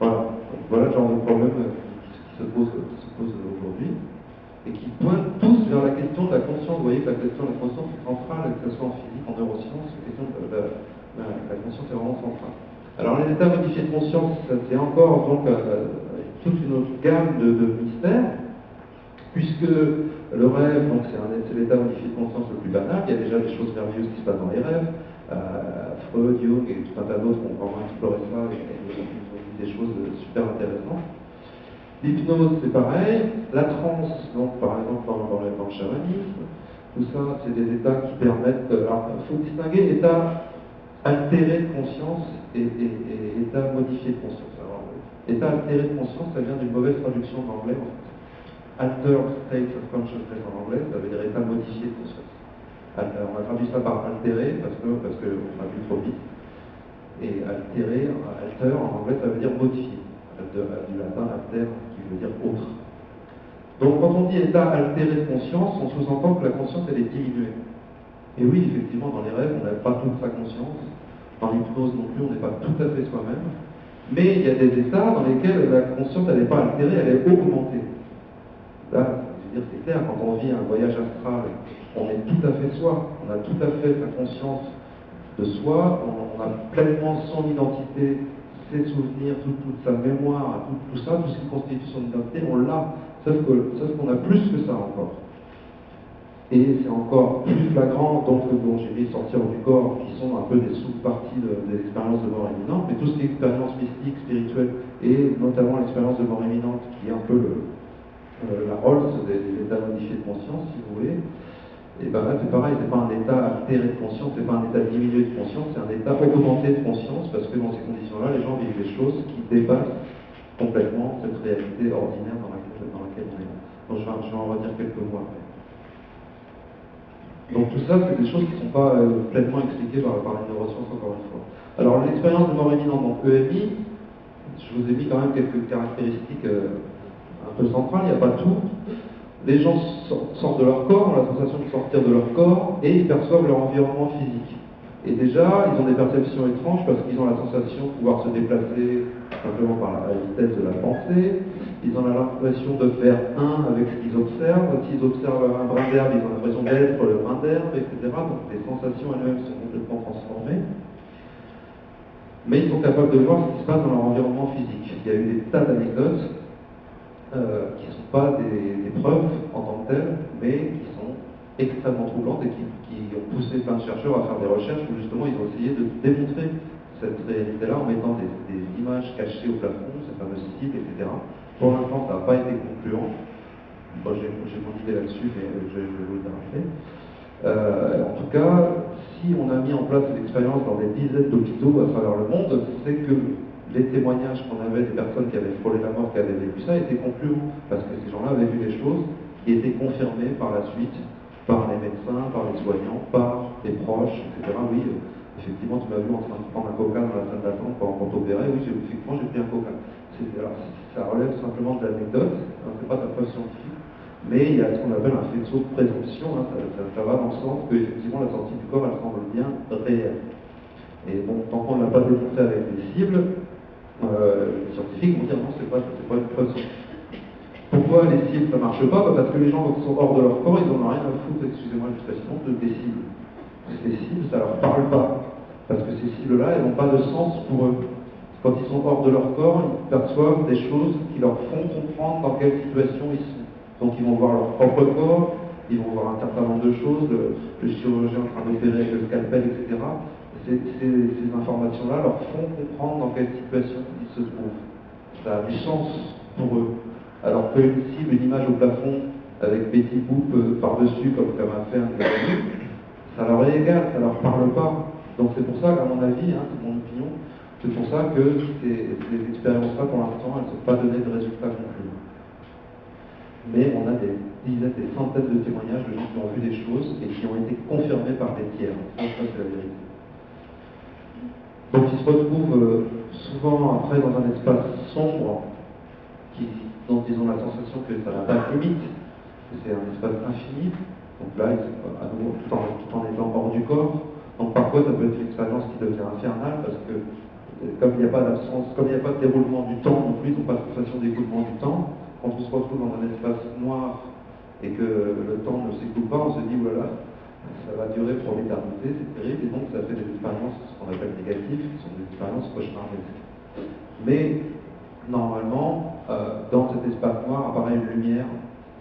Voilà. Donc, voilà le genre de problème qui se pose aujourd'hui et qui pointent tous vers la question de la conscience. Vous voyez que la question de la conscience est centrale, que ce soit en physique, en neurosciences, la question de la conscience est vraiment centrale. Alors les états modifiés de conscience, c'est encore donc toute une autre gamme de mystères, puisque le rêve, donc c'est l'état modifié de conscience le plus banal. Il y a déjà des choses merveilleuses qui se passent dans les rêves. Freud, Jung et tout un tas d'autres ont vraiment exploré ça et ils ont dit des choses super intéressantes. L'hypnose, c'est pareil. La transe, donc par exemple dans le chamanisme, tout ça, c'est des états qui permettent. Alors, il faut distinguer état altéré de conscience et état modifié de conscience. Alors, état altéré de conscience, ça vient d'une mauvaise traduction de l'anglais en fait. Altered state of consciousness en anglais, ça veut dire état modifié de conscience. On a traduit ça par altéré parce qu'on traduit trop vite. Et altéré, alter en anglais, ça veut dire modifié. Du latin alter, qui veut dire autre. Donc quand on dit état altéré de conscience, on sous-entend que la conscience elle est diminuée. Et oui, effectivement, dans les rêves, on n'a pas toute sa conscience. Dans l'hypnose non plus, on n'est pas tout à fait soi-même. Mais il y a des états dans lesquels la conscience elle n'est pas altérée, elle est augmentée. Là, je veux dire, c'est clair, quand on vit un voyage astral, on est tout à fait soi, on a tout à fait sa conscience de soi, on a pleinement son identité, ses souvenirs, toute sa mémoire, tout ça, tout ce qui constitue son identité, on l'a. Sauf qu'on a plus que ça encore. Et c'est encore plus flagrant, donc, dont j'ai mis sortir du corps, qui sont un peu des sous-parties des expériences de mort imminente, mais tout ce qui est expérience mystique, spirituelle, et notamment l'expérience de mort imminente, qui est un peu la Rolls des états modifiés de conscience, si vous voulez. Et bien là, c'est pareil, c'est pas un état altéré de conscience, c'est pas un état diminué de conscience, c'est un état augmenté de conscience, parce que dans ces conditions-là, les gens vivent des choses qui dépassent complètement cette réalité ordinaire dans laquelle on est. Donc je vais en redire quelques mots après. Donc tout ça, c'est des choses qui ne sont pas pleinement expliquées par les neurosciences, encore une fois. Alors l'expérience de mort imminente, donc EMI, je vous ai mis quand même quelques caractéristiques un peu centrales, il n'y a pas tout. Les gens sortent de leur corps, ont la sensation de sortir de leur corps, et ils perçoivent leur environnement physique. Et déjà, ils ont des perceptions étranges parce qu'ils ont la sensation de pouvoir se déplacer simplement par la vitesse de la pensée. Ils ont l'impression de faire un avec ce qu'ils observent. S'ils observent un brin d'herbe, ils ont l'impression d'être le brin d'herbe, etc. Donc les sensations elles-mêmes sont complètement transformées. Mais ils sont capables de voir ce qui se passe dans leur environnement physique. Il y a eu des tas d'anecdotes qui ne sont pas des preuves en tant que telles, mais qui sont extrêmement troublantes et qui ont poussé plein de chercheurs à faire des recherches où justement ils ont essayé de démontrer cette réalité-là en mettant des images cachées au plafond, ces fameuses cibles, etc. Pour l'instant, ça n'a pas été concluant. Bon, j'ai mon idée là-dessus, mais je vais vous le dire après. En tout cas, si on a mis en place cette expérience dans des dizaines d'hôpitaux à travers le monde, c'est que les témoignages qu'on avait des personnes qui avaient frôlé la mort, qui avaient vécu ça, étaient concluants, parce que ces gens-là avaient vu des choses qui étaient confirmées par la suite par les médecins, par les soignants, par les proches, etc. Oui, effectivement, tu m'as vu en train de prendre un coca dans la salle d'attente quand on t'opérait, oui, effectivement, j'ai pris un coca. Alors, ça relève simplement de l'anecdote, hein, c'est pas de la preuve scientifique, mais il y a ce qu'on appelle un faisceau de présomption, hein, ça va dans le sens que, effectivement, la sortie du corps, elle semble bien réelle. Et bon, tant qu'on ne l'a pas démontré avec des cibles, les scientifiques vont dire non, c'est pas une preuve scientifique. Pourquoi les cibles ça marche pas? Parce que les gens qui sont hors de leur corps, ils n'en ont rien à foutre, excusez-moi l'expression, des cibles. Ces cibles, ça leur parle pas. Parce que ces cibles-là, elles n'ont pas de sens pour eux. Quand ils sont hors de leur corps, ils perçoivent des choses qui leur font comprendre dans quelle situation ils sont. Donc ils vont voir leur propre corps, ils vont voir un certain nombre de choses, le chirurgien en train d'opérer avec le scalpel, etc. ces informations-là leur font comprendre dans quelle situation ils se trouvent. Ça a du sens pour eux. Alors qu'une cible, une image au plafond avec Betty Boop par-dessus, comme a fait un des amis, ça leur est égal, ça leur parle pas. Donc c'est pour ça qu'à mon avis, c'est mon opinion, c'est pour ça que ces expériences-là, pour l'instant, elles ne sont pas données de résultats non plus. Mais on a des dizaines, des centaines de témoignages de gens qui ont vu des choses et qui ont été confirmés par des tiers. Ça c'est la vérité. Donc ils se retrouvent souvent après dans un espace sombre dont ils ont la sensation que ça n'a pas de limite, que c'est un espace infini. Donc là, à nouveau, tout en étant hors du corps. Donc parfois ça peut être une expérience qui devient infernale parce que comme il n'y a pas d'absence, comme il n'y a pas de déroulement du temps non plus, ils n'ont pas de sensation d'écoulement du temps. Quand on se retrouve dans un espace noir et que le temps ne s'écoule pas, on se dit voilà, ça va durer pour l'éternité, c'est terrible, et donc ça fait des expériences, ce qu'on appelle négatives, qui sont des expériences cauchemardesques. Mais normalement, dans cet espace noir apparaît une lumière,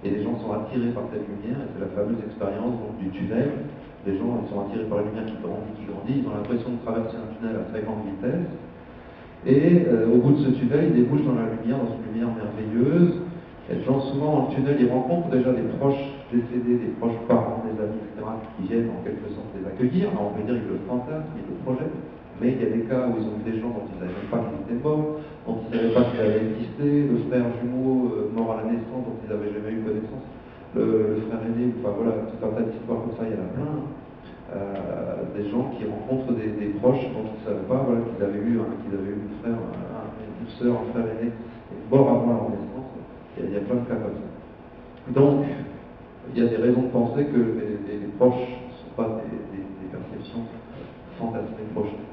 et les gens sont attirés par cette lumière, et c'est la fameuse expérience donc, du tunnel. Les gens ils sont attirés par la lumière qui grandit, ils ont l'impression de traverser un tunnel à très grande vitesse, et au bout de ce tunnel, ils débouchent dans la lumière, dans une lumière merveilleuse. Et les gens, souvent dans le tunnel, ils rencontrent déjà des proches décédés, des proches parents, des amis, etc., qui viennent en quelque sorte les accueillir. Alors on peut dire qu'ils le fantasment, ils le projettent, mais il y a des cas où ils ont vu des gens dont ils ne savaient même pas qu'ils étaient morts, dont ils ne savaient pas qu'ils avaient existé, le frère jumeau mort à la naissance dont ils n'avaient jamais eu connaissance, le frère aîné, enfin voilà, tout un tas d'histoires comme ça, il y en a plein. Des gens qui rencontrent des proches dont ils ne savaient pas voilà, qu'ils avaient eu un frère, une sœur, un frère aîné, mort avant leur naissance. Il y a plein de cas comme ça. Donc, il y a des raisons de penser que les proches ne sont pas des perceptions fantasmées projetées.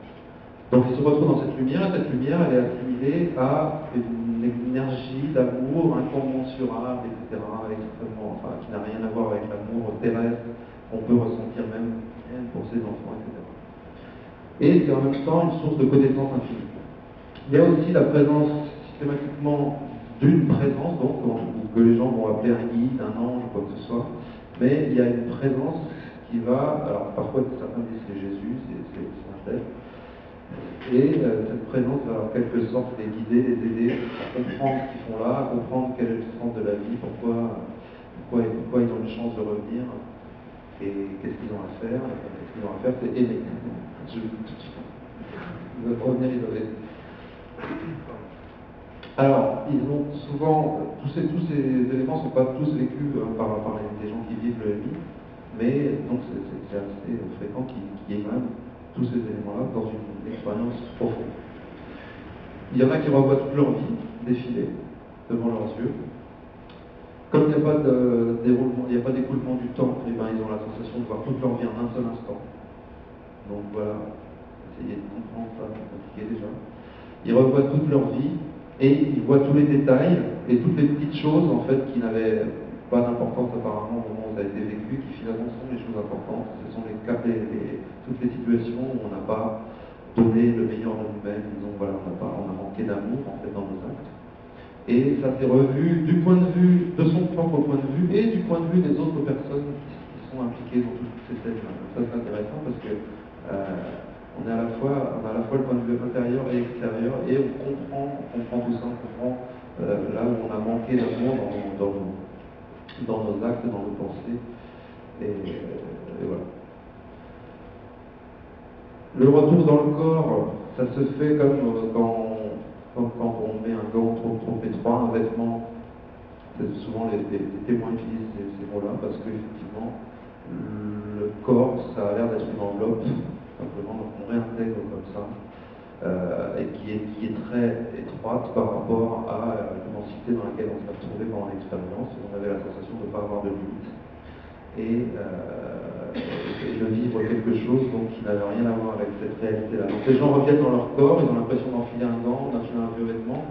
Donc ils se retrouvent dans cette lumière, et cette lumière elle est assimilée à une énergie d'amour incommensurable, etc., extrêmement, enfin, qui n'a rien à voir avec l'amour terrestre qu'on peut ressentir même pour ses enfants, etc. Et c'est en même temps une source de connaissance infinie. Il y a aussi la présence systématiquement d'une présence, donc, que les gens vont appeler un guide, un ange, quoi que ce soit, mais il y a une présence qui va, alors parfois certains disent c'est Jésus, c'est un tel, et cette présence va en quelque sorte les guider, les aider à comprendre ce qu'ils font là, à comprendre quel est le sens de la vie, pourquoi ils ont une chance de revenir, et qu'est-ce qu'ils ont à faire. Qu'est-ce qu'ils ont à faire, c'est aimer. Ils veulent revenir, ils doivent aimer. Alors, ils ont souvent, tous ces éléments ne sont pas tous vécus par les gens qui vivent le MI, mais donc c'est assez fréquent qu'il y ait quand même tous ces éléments-là dans une expérience profonde. Il y en a qui revoient toute leur vie défiler devant leurs yeux. Comme il n'y a pas de déroulement, il n'y a pas d'écoulement du temps, et ben, ils ont la sensation de voir toute leur vie en un seul instant. Donc voilà, essayez de comprendre ça, c'est compliqué déjà. Ils revoient toute leur vie, et ils voient tous les détails et toutes les petites choses en fait qui n'avaient pas d'importance apparemment au moment où ça a été vécu, qui finalement sont les choses importantes. Ce sont toutes les situations où on n'a pas donné le meilleur de nous-mêmes, disons voilà, on a manqué d'amour en fait dans nos actes. Et ça s'est revu du point de vue de son propre point de vue et du point de vue des autres personnes qui sont impliquées dans toutes ces scènes-là. Ça c'est intéressant parce que on a à la fois le point de vue intérieur et extérieur, et on comprend tout ça, on comprend là où on a manqué d'amour dans nos actes, dans nos pensées, et voilà. Le retour dans le corps, ça se fait comme quand on met un gant trop étroit, un vêtement. C'est souvent les témoins utilisent ces mots-là, parce qu'effectivement, le corps, ça a l'air d'être une enveloppe, simplement, donc on réintègre comme ça, et qui est très étroite par rapport à l'immensité dans laquelle on s'est retrouvé pendant l'expérience. On avait la sensation de ne pas avoir de limite, et de vivre quelque chose donc, qui n'avait rien à voir avec cette réalité-là. Donc les gens reviennent dans leur corps, ils ont l'impression d'enfiler un gant, d'enfiler un vieux vêtement,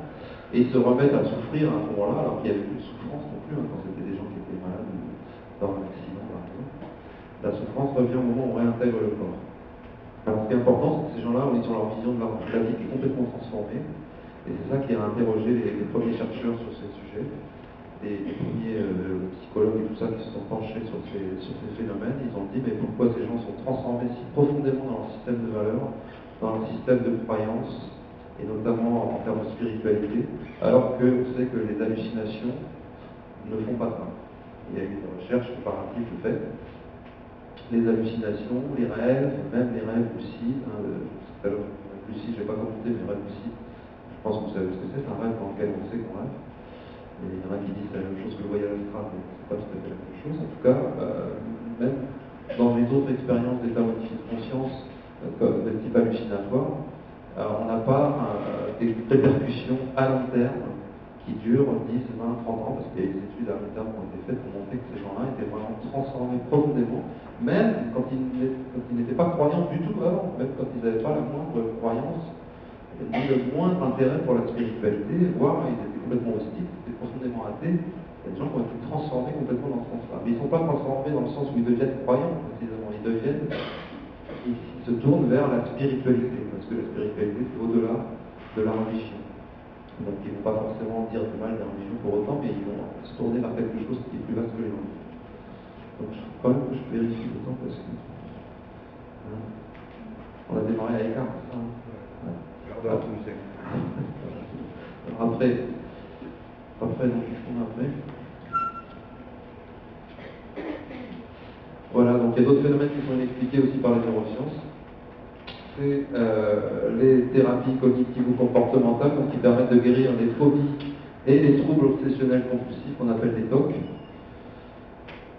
et ils se remettent à souffrir à ce moment-là, alors qu'il n'y avait plus de souffrance non plus, quand c'était des gens qui étaient malades dans un accident par exemple. La souffrance revient au moment où on réintègre le corps. Alors ce qui est important, c'est que ces gens-là, ils ont leur vision de la vie qui est complètement transformée, et c'est ça qui a interrogé les premiers chercheurs sur ces sujets. les premiers psychologues et tout ça qui se sont penchés sur ces phénomènes, ils ont dit mais pourquoi ces gens sont transformés si profondément dans leur système de valeurs, dans leur système de croyances, et notamment en termes de spiritualité, alors que vous savez que les hallucinations ne font pas ça. Il y a eu des recherches comparatives de fait. Les hallucinations, les rêves, même les rêves lucides, lucide, je n'ai pas commenté, mais rêve lucide, je pense que vous savez ce que c'est un rêve dans lequel on sait qu'on rêve. Et il y en a qui disent la même chose que le voyage astral, mais c'est pas tout à fait la même chose. En tout cas, même dans les autres expériences d'état modifié de conscience, de type hallucinatoire, on n'a pas des répercussions à long terme qui durent 10, 20, 30 ans, parce qu'il y a des études à long terme qui ont été faites pour montrer que ces gens-là étaient vraiment transformés profondément, même quand ils n'étaient pas croyants du tout avant, même quand ils n'avaient pas la moindre croyance, ni le moindre intérêt pour la spiritualité, voire ils étaient complètement hostiles, ils étaient profondément athées. Il y a des gens qui ont été transformés complètement dans ce sens-là. Mais ils ne sont pas transformés dans le sens où ils deviennent croyants, précisément. Ils se tournent vers la spiritualité, parce que la spiritualité, c'est au-delà de la religion. Donc ils ne vont pas forcément dire du mal de la religion pour autant, mais ils vont se tourner vers quelque chose qui est plus vaste que les religions. Donc je crois quand même que je vérifie le temps parce que... on a démarré à l'écart, c'est ça hein. Alors après, donc je tourne après. Voilà, donc il y a d'autres phénomènes qui sont expliqués aussi par les neurosciences. C'est les thérapies cognitivo-comportementales qui permettent de guérir les phobies et les troubles obsessionnels compulsifs qu'on appelle les TOC.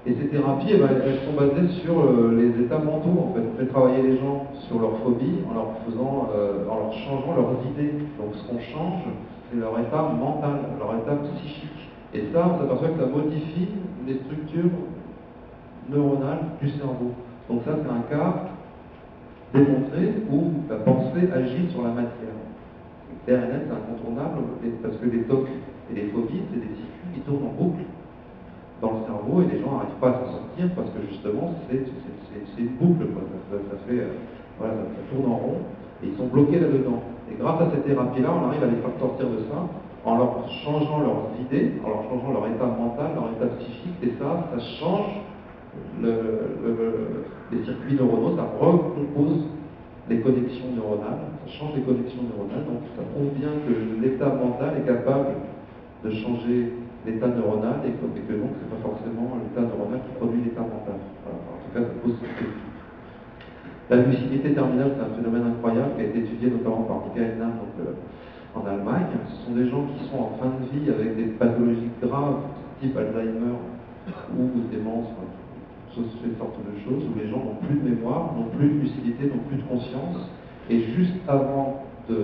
Et ces thérapies, elles sont basées sur les états mentaux. En fait, on fait travailler les gens sur leurs phobies en leur changeant leurs idées. Donc, ce qu'on change, c'est leur état mental, leur état psychique. Et ça, on s'aperçoit que ça modifie les structures neuronales du cerveau. Donc, ça, c'est un cas démontré où la pensée agit sur la matière. Clair et net, c'est incontournable parce que les TOC et les phobies, c'est des circuits qui tournent en boucle dans le cerveau et les gens n'arrivent pas à s'en sortir parce que justement c'est une boucle, quoi. Ça tourne en rond et ils sont bloqués là-dedans. Et grâce à cette thérapie-là, on arrive à les faire sortir de ça en leur changeant leurs idées, en leur changeant leur état mental, leur état psychique, et ça change les circuits neuronaux, ça recompose les connexions neuronales, ça change les connexions neuronales, donc ça prouve bien que l'état mental est capable de changer l'état neuronal et que donc c'est pas forcément l'état neuronal qui produit l'état mental. Voilà. En tout cas, ça pose cette question. La lucidité terminale, c'est un phénomène incroyable qui a été étudié notamment par Michael Nahm en Allemagne. Ce sont des gens qui sont en fin de vie avec des pathologies graves, type Alzheimer ou démence, toutes ces sortes de choses, où les gens n'ont plus de mémoire, n'ont plus de lucidité, n'ont plus de conscience, et juste avant de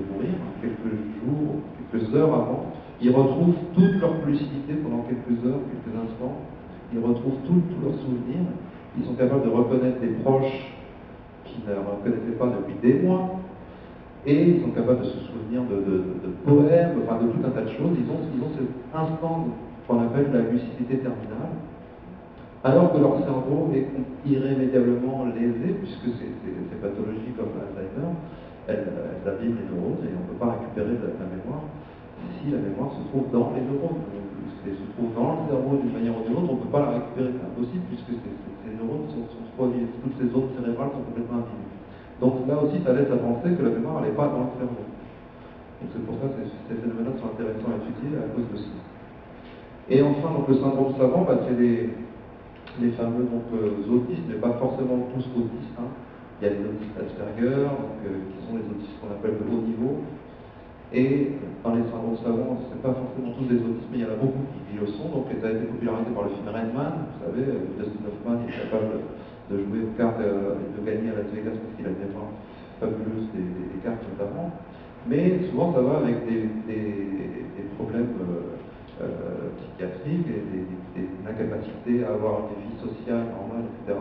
mourir, quelques jours, quelques heures avant, ils retrouvent toute leur lucidité pendant quelques heures, quelques instants, ils retrouvent tous leurs souvenirs, ils sont capables de reconnaître des proches qu'ils ne reconnaissaient pas depuis des mois, et ils sont capables de se souvenir de poèmes, enfin de tout un tas de choses. Ils ont cet instant qu'on appelle la lucidité terminale, alors que leur cerveau est irrémédiablement lésé, puisque ces pathologies comme l'Alzheimer, elles abîment les neurones et on ne peut pas récupérer de la mémoire si la mémoire se trouve dans les neurones. Si elle se trouve dans le cerveau d'une manière ou d'une autre, on ne peut pas la récupérer, c'est impossible, puisque ces neurones sont produits, toutes ces zones cérébrales sont complètement abîmées. Donc là aussi, ça laisse à penser que la mémoire, elle n'est pas dans le cerveau. Donc c'est pour ça que ces phénomènes-là sont intéressants à étudier à cause de ça. Et enfin, donc, le syndrome savant, c'est les fameux autistes, mais pas forcément tous autistes. Hein. Il y a les autistes Asperger, qui sont les autistes qu'on appelle de haut niveau. Et dans les syndromes savants, ce n'est pas forcément tous des autistes, mais il y en a beaucoup qui le sont. Donc ça a été popularisé par le film Rain Man. Vous savez, Dustin Hoffman est capable de jouer aux cartes et de gagner à Las Vegas parce qu'il a une mémoire fabuleuse des cartes notamment. Mais souvent ça va avec des problèmes psychiatriques, des incapacités à avoir une vie sociale normale, etc.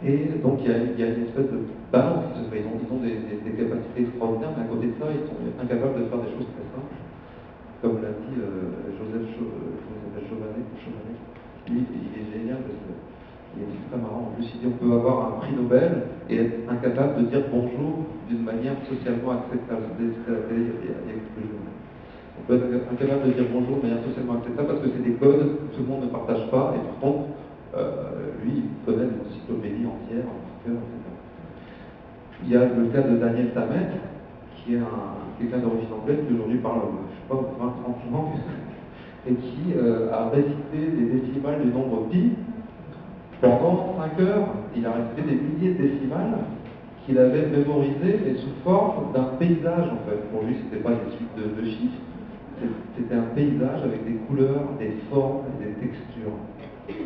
Et donc il y a une espèce de balance. Ils ont des capacités extraordinaires, mais à côté de ça, ils sont incapables de faire des choses très simples. Comme l'a dit Joseph Chovanec. Lui, il est génial parce qu'il est très marrant. En plus, il dit on peut avoir un prix Nobel et être incapable de dire bonjour d'une manière socialement acceptable. C'était à la télé il y a quelques jours. Donc peut être incapable de dire bonjour de manière socialement acceptable parce que c'est des codes que tout le monde ne partage pas, et par contre, lui, il connaît des encyclopédies entières, par cœur, etc. Il y a le cas de Daniel Tammet, qui est quelqu'un d'origine anglaise qui aujourd'hui parle, je sais pas, 20-30 langues, et qui a récité des décimales du nombre pi pendant 5 heures. Il a récité des milliers de décimales qu'il avait mémorisées, mais sous forme d'un paysage en fait. Pour lui, c'était pas des suites de chiffres, c'était un paysage avec des couleurs, des formes et des textures.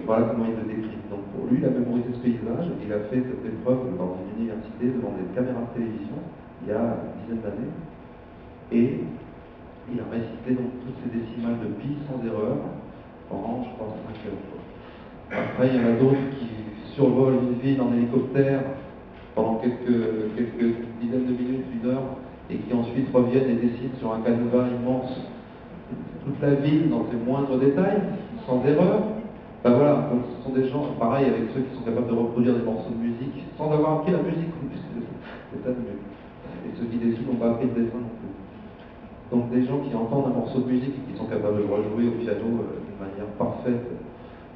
Voilà comment il le décrit. Donc pour lui, il a mémorisé ce paysage, il a fait cette épreuve dans une université devant des caméras de télévision il y a une dizaine d'années, et il a récité donc toutes ces décimales de pi sans erreur pendant, je crois, 5 heures. Après, il y en a d'autres qui survolent une ville en hélicoptère pendant quelques dizaines de minutes, une heure, et qui ensuite reviennent et décident sur un canevas immense toute la ville dans ses moindres détails, sans erreur. Ben voilà, donc ce sont des gens, pareil avec ceux qui sont capables de reproduire des morceaux de musique sans avoir appris la musique, c'est ça de mieux. Et ceux qui décident n'ont pas appris le dessin non plus. Donc des gens qui entendent un morceau de musique et qui sont capables de le rejouer au piano d'une manière parfaite.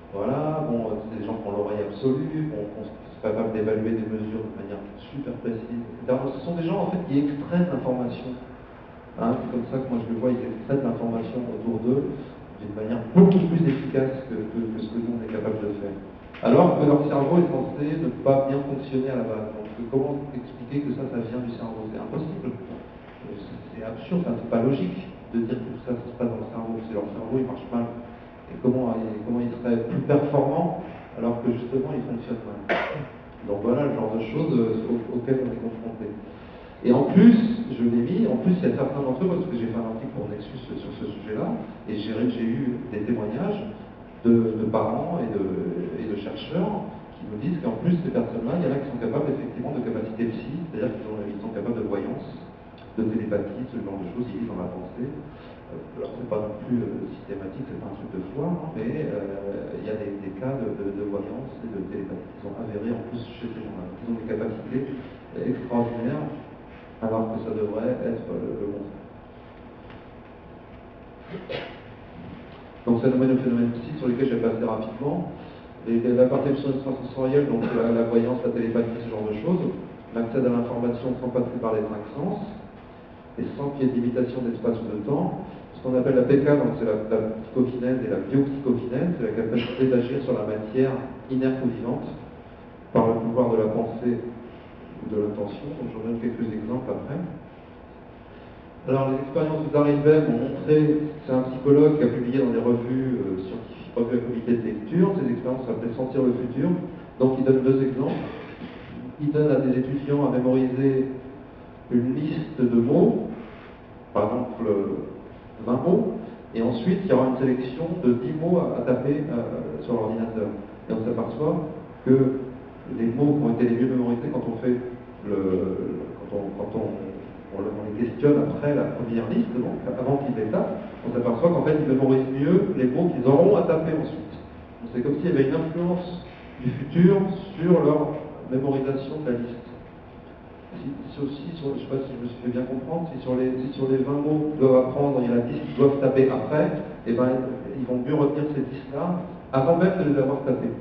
Voilà, bon, c'est des gens qui ont l'oreille absolue, qui sont capables d'évaluer des mesures de manière super précise, etc. Ce sont des gens en fait qui extraient l'information. Hein, c'est comme ça que moi je le vois, ils extraient l'information autour d'eux d'une manière beaucoup plus efficace que ce que nous on est capable de faire. Alors que leur cerveau est censé ne pas bien fonctionner à la base. Donc comment expliquer que ça vient du cerveau? C'est impossible. C'est absurde, hein, c'est pas logique de dire que tout ça se passe dans le cerveau. C'est leur cerveau, il marche mal. Et comment il serait plus performant alors que justement il fonctionne mal. Donc voilà le genre de choses auxquelles on est confronté. Et en plus, je l'ai mis, en plus il y a certains d'entre eux, parce que j'ai fait un article pour Nexus sur ce sujet-là, et j'ai eu des témoignages de parents et de chercheurs qui nous disent qu'en plus ces personnes-là, il y en a qui sont capables effectivement de capacités psy, c'est-à-dire qu'ils sont capables de voyance, de télépathie, ce genre de choses, ils lisent dans la pensée. Alors c'est pas non plus systématique, c'est pas un truc de foi, hein, mais il y a des cas de voyance et de télépathie qui sont avérés en plus chez ces gens-là. Ils ont des capacités extraordinaires, alors que ça devrait être le contraire. Donc ça nous mène au phénomène psy sur lesquels je vais passer rapidement. La perception extrasensorielle, donc la voyance, la télépathie, ce genre de choses, l'accès à l'information sans passer par les 5 sens, et sans qu'il y ait de limitation d'espace ou de temps. Ce qu'on appelle la PK, donc c'est la psychokinèse et la biopsychokinèse, c'est la capacité d'agir sur la matière inerte ou vivante par le pouvoir de la pensée ou de l'intention. Donc j'en donne quelques exemples après. Alors les expériences de Darwin ont montré, c'est un psychologue qui a publié dans des revues scientifiques, revues à comité de lecture, ces expériences s'appellent Sentir le futur. Donc il donne 2 exemples. Il donne à des étudiants à mémoriser une liste de mots, par exemple 20 mots, et ensuite il y aura une sélection de 10 mots à taper sur l'ordinateur. Et on s'aperçoit que les mots qui ont été les mieux mémorisés quand on fait quand on les questionne après la première liste, donc avant qu'ils les tapent, on s'aperçoit qu'en fait ils mémorisent mieux les mots qu'ils auront à taper ensuite. Donc c'est comme s'il y avait une influence du futur sur leur mémorisation de la liste. Je ne sais pas si je me suis fait bien comprendre, si sur les 20 mots qu'ils doivent apprendre, il y en a 10 qui doivent taper après, et ben, ils vont mieux retenir ces 10-là avant même de les avoir tapés.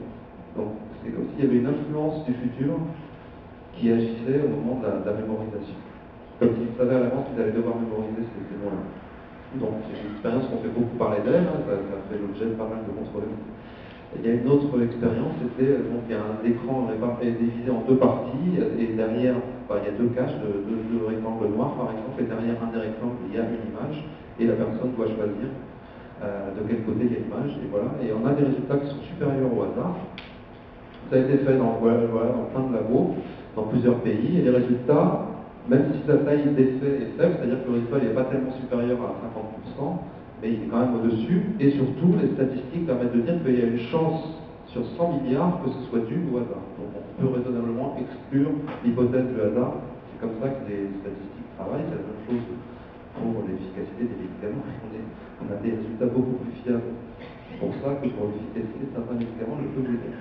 Donc c'est comme s'il y avait une influence du futur qui agissait au moment de la mémorisation. Comme s'ils savaient à l'avance qu'ils allaient devoir mémoriser ces mots-là. Donc c'est une expérience qu'on fait beaucoup parler d'elle, hein, ça fait l'objet de pas mal de controverses. Il y a une autre expérience, c'était donc il y a un écran divisé en 2 parties, et derrière, il y a 2 caches de 2 rectangles noirs par exemple, et derrière un des rectangles il y a une image, et la personne doit choisir de quel côté il y a l'image, et voilà. Et on a des résultats qui sont supérieurs au hasard. Ça a été fait dans plein de labos, dans plusieurs pays, et les résultats, même si sa taille d'effet est faible, c'est-à-dire que le résultat n'est pas tellement supérieur à 50%, mais il est quand même au-dessus, et surtout, les statistiques permettent de dire qu'il y a une chance sur 100 milliards que ce soit dû au hasard. Donc on peut raisonnablement exclure l'hypothèse du hasard. C'est comme ça que les statistiques travaillent, c'est la même chose pour l'efficacité des médicaments. On a des résultats beaucoup plus fiables pour ça que pour l'efficacité de certains médicaments, je peux vous dire.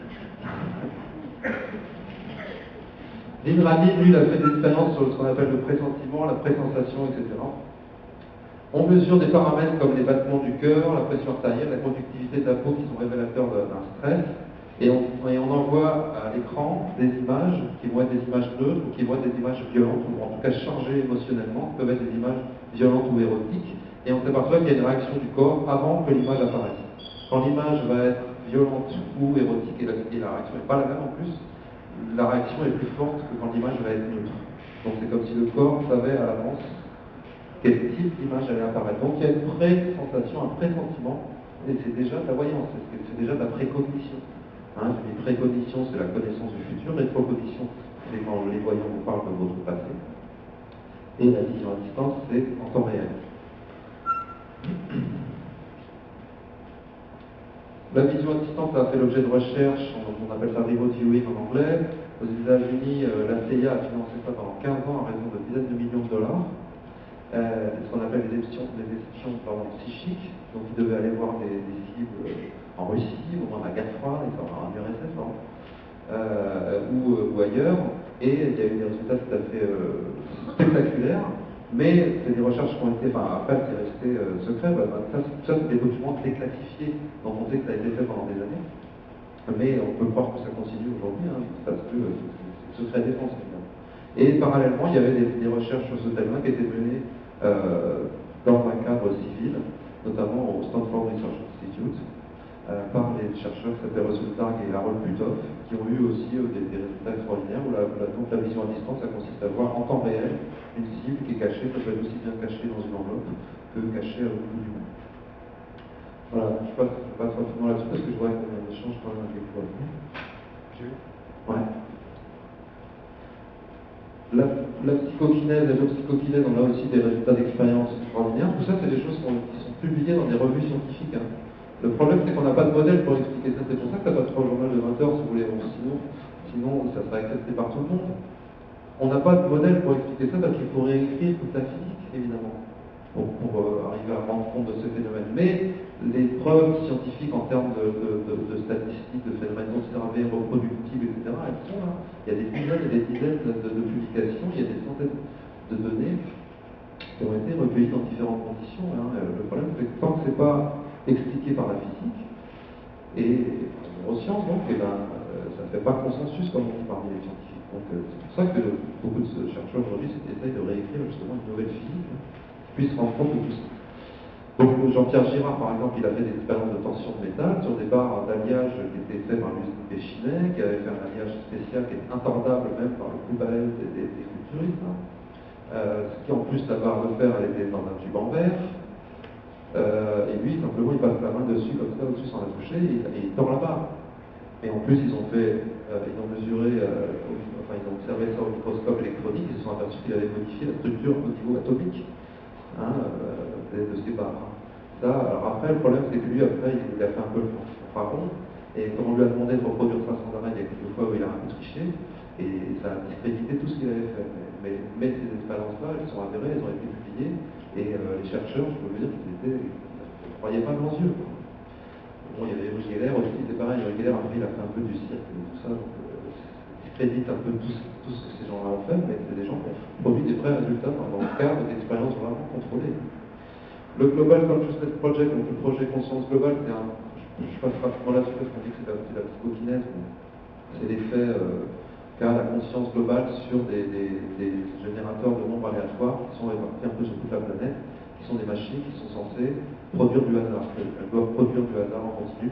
Lynn Rabin, lui, il a fait des expériences sur ce qu'on appelle le pressentiment, la présensation, etc. On mesure des paramètres comme les battements du cœur, la pression artérielle, la conductivité de la peau qui sont révélateurs d'un stress. Et on envoie à l'écran des images qui vont être des images neutres ou qui vont être des images violentes, ou en tout cas chargées émotionnellement, qui peuvent être des images violentes ou érotiques. Et on s'aperçoit qu'il y a une réaction du corps avant que l'image apparaisse. Quand l'image va être violente ou érotique, et la réaction n'est pas la même en plus, la réaction est plus forte que quand l'image va être neutre. Donc c'est comme si le corps savait à l'avance quel type d'image allait apparaître. Donc il y a une pré-sensation, un pré-sentiment, et c'est déjà de la voyance, c'est déjà de la précognition. Hein, les précognitions, c'est la connaissance du futur, les précognitions, c'est quand les voyants vous parlent de votre passé, et la vision à distance, c'est en temps réel. La vision à distance a fait l'objet de recherches, on appelle ça remote viewing en anglais. Aux États-Unis, la CIA a financé ça pendant 15 ans à raison de dizaines de millions de dollars. Ce qu'on appelle les déceptions psychiques. Donc ils devaient aller voir des cibles en Russie, au moment de la guerre froide, en URSS, ou ailleurs. Et il y a eu des résultats tout à fait spectaculaires. Mais c'est des recherches qui ont été, après c'est resté secret, ça c'est des documents déclassifiés, donc on sait que ça a été fait pendant des années. Mais on peut croire que ça continue aujourd'hui, hein, parce que c'est secret défense évidemment. Et parallèlement, il y avait des recherches sur ce thème-là qui étaient menées dans un cadre civil, notamment au Stanford Research Institute, par les chercheurs qui s'appellent Russell Targ et Harold Butoff, qui ont eu aussi des résultats extraordinaires, où donc la vision à distance, ça consiste à voir en temps réel une cible qui est cachée, ça peut être aussi bien cachée dans une enveloppe que cachée à l'autre bout du monde. Voilà, je passe rapidement là-dessus parce que je vois qu'il y a un échange quand même avec vous. Ouais. La psychokinèse et l'opsychokinèse, on a aussi des résultats d'expérience extraordinaires. Tout ça, c'est des choses qui sont publiées dans des revues scientifiques. Hein. Le problème, c'est qu'on n'a pas de modèle pour expliquer ça. C'est pour ça que ça passe pas au journal de 20 heures, si vous voulez. Sinon, ça serait accepté par tout le monde. On n'a pas de modèle pour expliquer ça parce qu'il faut réécrire toute la physique, évidemment, pour arriver à rendre compte de ce phénomène. Mais les preuves scientifiques en termes de statistiques, de phénomènes observés, reproductibles, etc., elles sont là. Il y a des dizaines et des dizaines de publications, il y a des centaines de données qui ont été recueillies dans différentes conditions. Hein. Le problème, c'est que tant que ce n'est pas expliqué par la physique et par les neurosciences, donc, ça ne fait pas consensus, comme on dit parmi les scientifiques. Donc, c'est pour ça que beaucoup de chercheurs aujourd'hui essayent de réécrire justement une nouvelle physique qui puisse rendre compte de tout ça. Donc, Jean-Pierre Girard, par exemple, il a fait des expériences de tension de métal sur des barres d'alliage qui étaient faites par l'usine Péchinet, qui avait fait un alliage spécial qui est intordable même par le plus balèze des culturistes. Hein. Ce qui en plus, la barre de fer, elle était dans un tube en verre. Et lui, simplement, il passe la main dessus, comme ça, au-dessus, sans la toucher, et il tord la barre. Et en plus, ils ont mesuré, ils ont observé ça au microscope électronique, ils se sont aperçus qu'il avait modifié la structure au niveau atomique de ces barres. Ça, alors après, le problème, c'est que lui, après, il a fait un peu le pharaon, et comme on lui a demandé de reproduire ça sans arrêt, il y a quelques fois où il a un peu triché, et ça a discrédité tout ce qu'il avait fait. Mais ces expériences-là, elles sont avérées, elles ont été publiées, et les chercheurs, je peux vous dire qu'ils ne croyaient pas de leurs yeux. Bon, il y avait Uri Geller aussi, c'est pareil, Uri Geller, après, il a fait un peu du cirque et tout ça, donc discrédite un peu tout ce que ces gens-là ont fait, mais c'est des gens qui ont produit des vrais résultats dans le cadre d'expériences vraiment contrôlées. Le Global Consciousness Project, donc le projet conscience globale, je passe rapidement là-dessus parce qu'on dit que c'est la psychokinèse, c'est l'effet qu'a la conscience globale sur des générateurs de nombres aléatoires qui sont répartis un peu sur toute la planète, qui sont des machines qui sont censées produire du hasard. Elles doivent produire du hasard en continu,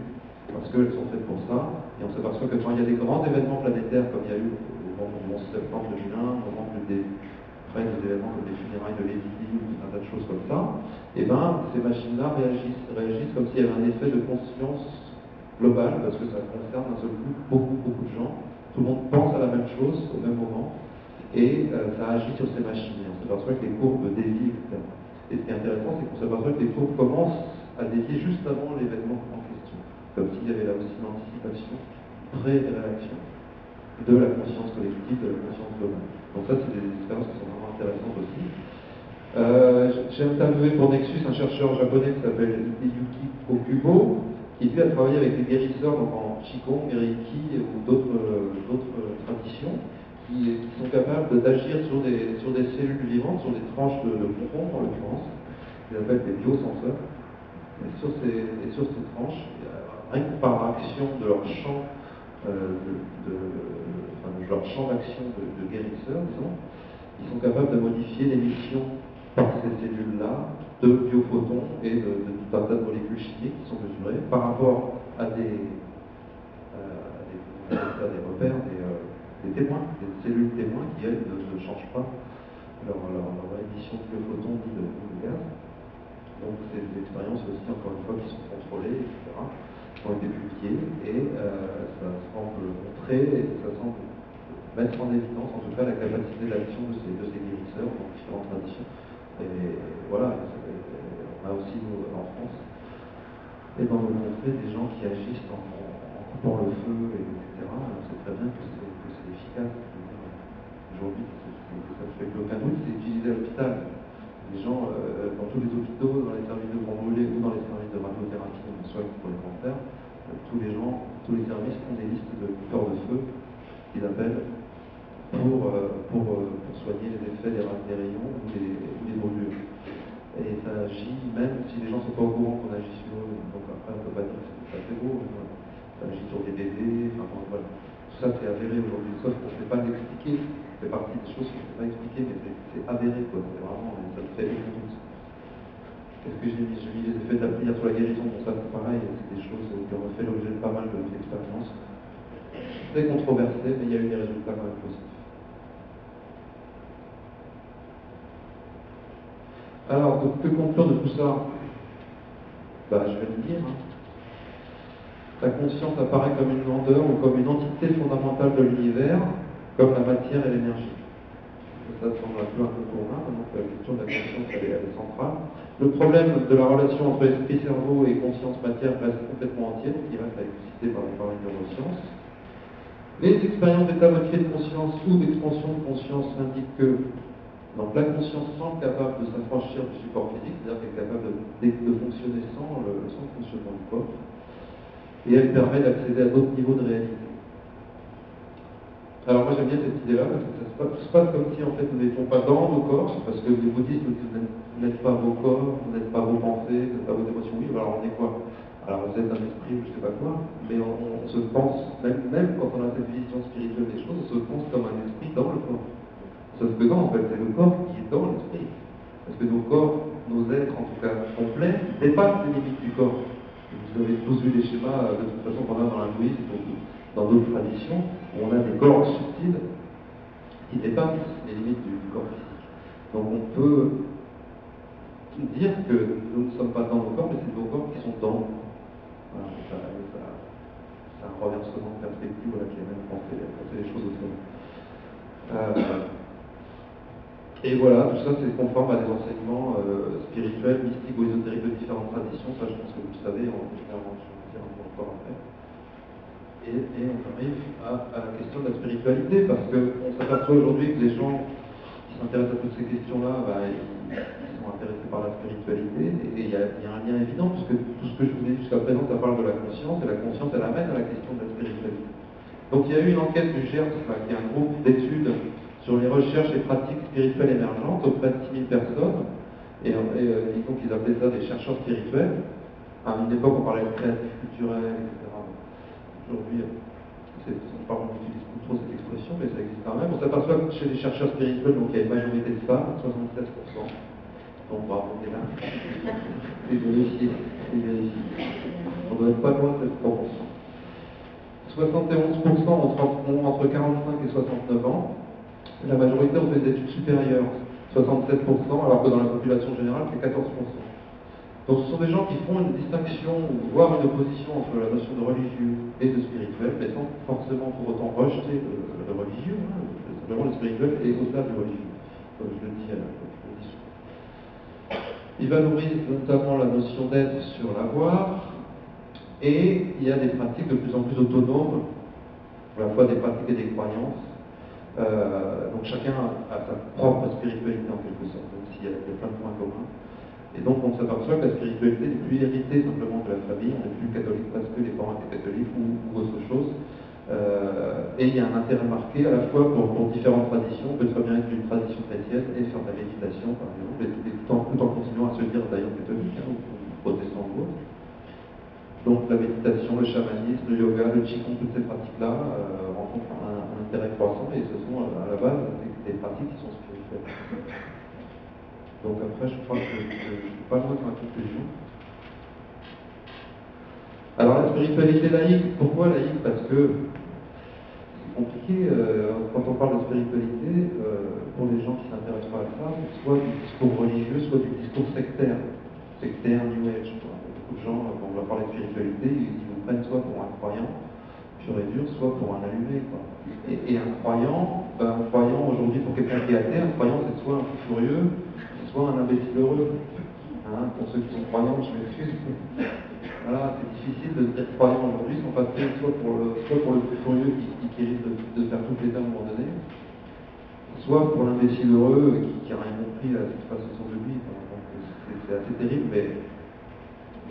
parce qu'elles sont faites pour ça, et on s'aperçoit que quand il y a des grands événements planétaires, comme il y a eu au moment du 11 septembre 2001, au moment des événements comme les funérailles de Lady ou un tas de choses comme ça, et ces machines-là réagissent comme s'il y avait un effet de conscience globale, parce que ça concerne d'un seul coup beaucoup de gens. Tout le monde pense à la même chose au même moment, et ça agit sur ces machines. Et on s'aperçoit que les courbes dévient, etc. Et ce qui est intéressant, c'est qu'on s'aperçoit que les courbes commencent à dévier juste avant l'événement en question, comme s'il y avait là aussi une anticipation, pré-réaction de la conscience collective, de la conscience globale. Donc ça, c'est des expériences qui sont vraiment intéressantes aussi. J'ai interviewé pour Nexus un chercheur japonais qui s'appelle Hideyuki Okubo, qui lui a travaillé avec des guérisseurs donc en Qigong, Reiki ou d'autres traditions, qui sont capables d'agir sur des cellules vivantes, sur des tranches de plomb en l'occurrence, qu'ils appellent biosenseurs. Et sur ces tranches, rien que par action de leur champ de leur champ d'action de guérisseurs, disons, ils sont capables de modifier l'émission par ces cellules-là de biophotons et de tout un tas de molécules chimiques qui sont mesurées par rapport à des repères, des témoins, des cellules témoins qui, elles, ne changent pas leur émission de biophotons ni de gaz. Donc c'est des expériences aussi, encore une fois, qui sont contrôlées, etc., qui ont été publiées, et ça semble montrer, et ça semble mettre en évidence, en tout cas, la capacité d'action de ces guérisseurs dans différentes traditions. Et voilà, on a aussi, nous, en France, et dans le monde, des gens qui agissent en coupant le feu, etc. On sait très bien que c'est efficace. Aujourd'hui, ça ne fait plus aucun doute, c'est utilisé à l'hôpital. Les gens, dans tous les hôpitaux, dans les services de grands brûlés ou dans les services de radiothérapie, on soigne pour les cancers, tous les services ont des listes de coupeurs de feu qu'ils appellent pour soigner les effets des rayons ou des brûlures. Et ça agit, même si les gens ne sont pas au courant qu'on agit sur eux, donc après on ne peut pas dire que c'est pas très beau, ça agit sur des bébés, enfin bon, voilà. Tout ça c'est avéré aujourd'hui, sauf qu'on ne sait pas l'expliquer, ça fait partie des choses qu'on ne sait pas expliquer, mais c'est avéré, quoi. C'est vraiment, ça te fait aucun doute. Qu'est-ce que j'ai mis? J'ai mis les effets de la prière sur la guérison, bon ça c'est pareil, c'est des choses qui ont fait l'objet de pas mal d'expériences. Très controversé, mais il y a eu des résultats quand même positifs. Alors, que conclure de tout ça? Je vais le dire. La conscience apparaît comme une grandeur ou comme une entité fondamentale de l'univers, comme la matière et l'énergie. Ça semble un peu incontournable, donc la question de la conscience elle est centrale. Le problème de la relation entre esprit-cerveau et conscience-matière reste complètement entier, donc il reste à expliciter par les neurosciences. Les expériences d'état modifié de conscience ou d'expansion de conscience indiquent que donc la conscience semble capable de s'affranchir du support physique, c'est-à-dire qu'elle est capable de fonctionner sans le fonctionnement du corps, et elle permet d'accéder à d'autres niveaux de réalité. Alors moi j'aime bien cette idée-là, parce que ça se passe comme si en fait nous n'étions pas dans nos corps, parce que les bouddhistes nous disent vous n'êtes pas vos corps, vous n'êtes pas vos pensées, vous n'êtes pas vos émotions. Oui, alors on est quoi? Alors vous êtes un esprit ou je ne sais pas quoi, mais on se pense, même quand on a cette vision spirituelle des choses, on se pense comme un esprit dans le corps. Sauf que non, en fait, c'est le corps qui est dans l'esprit. Parce que nos corps, nos êtres, en tout cas complets, dépassent les limites du corps. Vous avez tous vu les schémas, de toute façon, qu'on a dans l'hindouisme ou dans d'autres traditions, où on a des corps subtils qui dépassent les limites du corps physique. Donc on peut dire que nous ne sommes pas dans nos corps, mais c'est nos corps qui sont dans nous. Voilà, c'est un renversement de perspective qui a même pensé les choses autrement. Et voilà, tout ça c'est conforme à des enseignements spirituels, mystiques ou ésotériques de différentes traditions, ça je pense que vous le savez, on va en dire encore après. Et on arrive à la question de la spiritualité, parce qu'on s'aperçoit aujourd'hui que les gens qui s'intéressent à toutes ces questions-là, ils sont intéressés par la spiritualité, et il y a un lien évident, puisque tout ce que je vous ai dit jusqu'à présent, ça parle de la conscience, et la conscience elle amène à la question de la spiritualité. Donc il y a eu une enquête du GERPS, qui est un groupe d'études sur les recherches et pratiques spirituelles émergentes auprès de 6000 personnes, et donc ils appelaient ça des chercheurs spirituels. À une époque, on parlait de créatifs culturels, etc. Aujourd'hui, on utilise plus trop cette expression, mais ça existe quand même. On s'aperçoit que chez les chercheurs spirituels, donc il y a une majorité de femmes, 76%. Donc bravo, on est là. C'est vérifié, On doit être pas loin de cette proportion. 71% ont entre 45 et 69 ans. La majorité ont fait des études supérieures, 67%, alors que dans la population générale, c'est 14%. Donc ce sont des gens qui font une distinction, voire une opposition entre la notion de religieux et de spirituel, mais sans forcément pour autant rejeter le religieux, simplement le spirituel est au-delà du religieux, comme je le dis souvent. Ils valorisent notamment la notion d'être sur l'avoir, et il y a des pratiques de plus en plus autonomes, à la fois des pratiques et des croyances. Donc chacun a sa propre spiritualité en quelque sorte, même s'il y a plein de points communs. Et donc on s'aperçoit que la spiritualité n'est plus héritée simplement de la famille, on n'est plus catholique parce que les parents étaient catholiques ou autre chose. Et il y a un intérêt marqué à la fois pour différentes traditions. On peut très bien être d'une tradition chrétienne et faire de la méditation par exemple, et tout en continuant à se dire d'ailleurs catholique. Donc la méditation, le chamanisme, le yoga, le qigong, toutes ces pratiques-là rencontrent un intérêt croissant et ce sont à la base des pratiques qui sont spirituelles. Donc après, je crois que je ne suis pas loin de ma conclusion. Alors la spiritualité laïque, pourquoi laïque? Parce que c'est compliqué, quand on parle de spiritualité, pour les gens qui ne s'intéressent pas à ça, c'est soit du discours religieux, soit du discours sectaire. Sectaire, New Age. Beaucoup de gens, quand on va parler de spiritualité, ils vous prennent soit pour un croyant, pur et dur, soit pour un allumé. Quoi. Et un croyant aujourd'hui, pour quelqu'un qui est athée, un croyant c'est soit un fou furieux, soit un imbécile heureux. Hein, pour ceux qui sont croyants, je m'excuse. Voilà, c'est difficile de dire croyant aujourd'hui sans passer soit pour le fou furieux qui risque de faire toutes les âmes à un moment donné, soit pour l'imbécile heureux qui n'a rien compris à ce qui se passe autour de lui. Donc c'est assez terrible, mais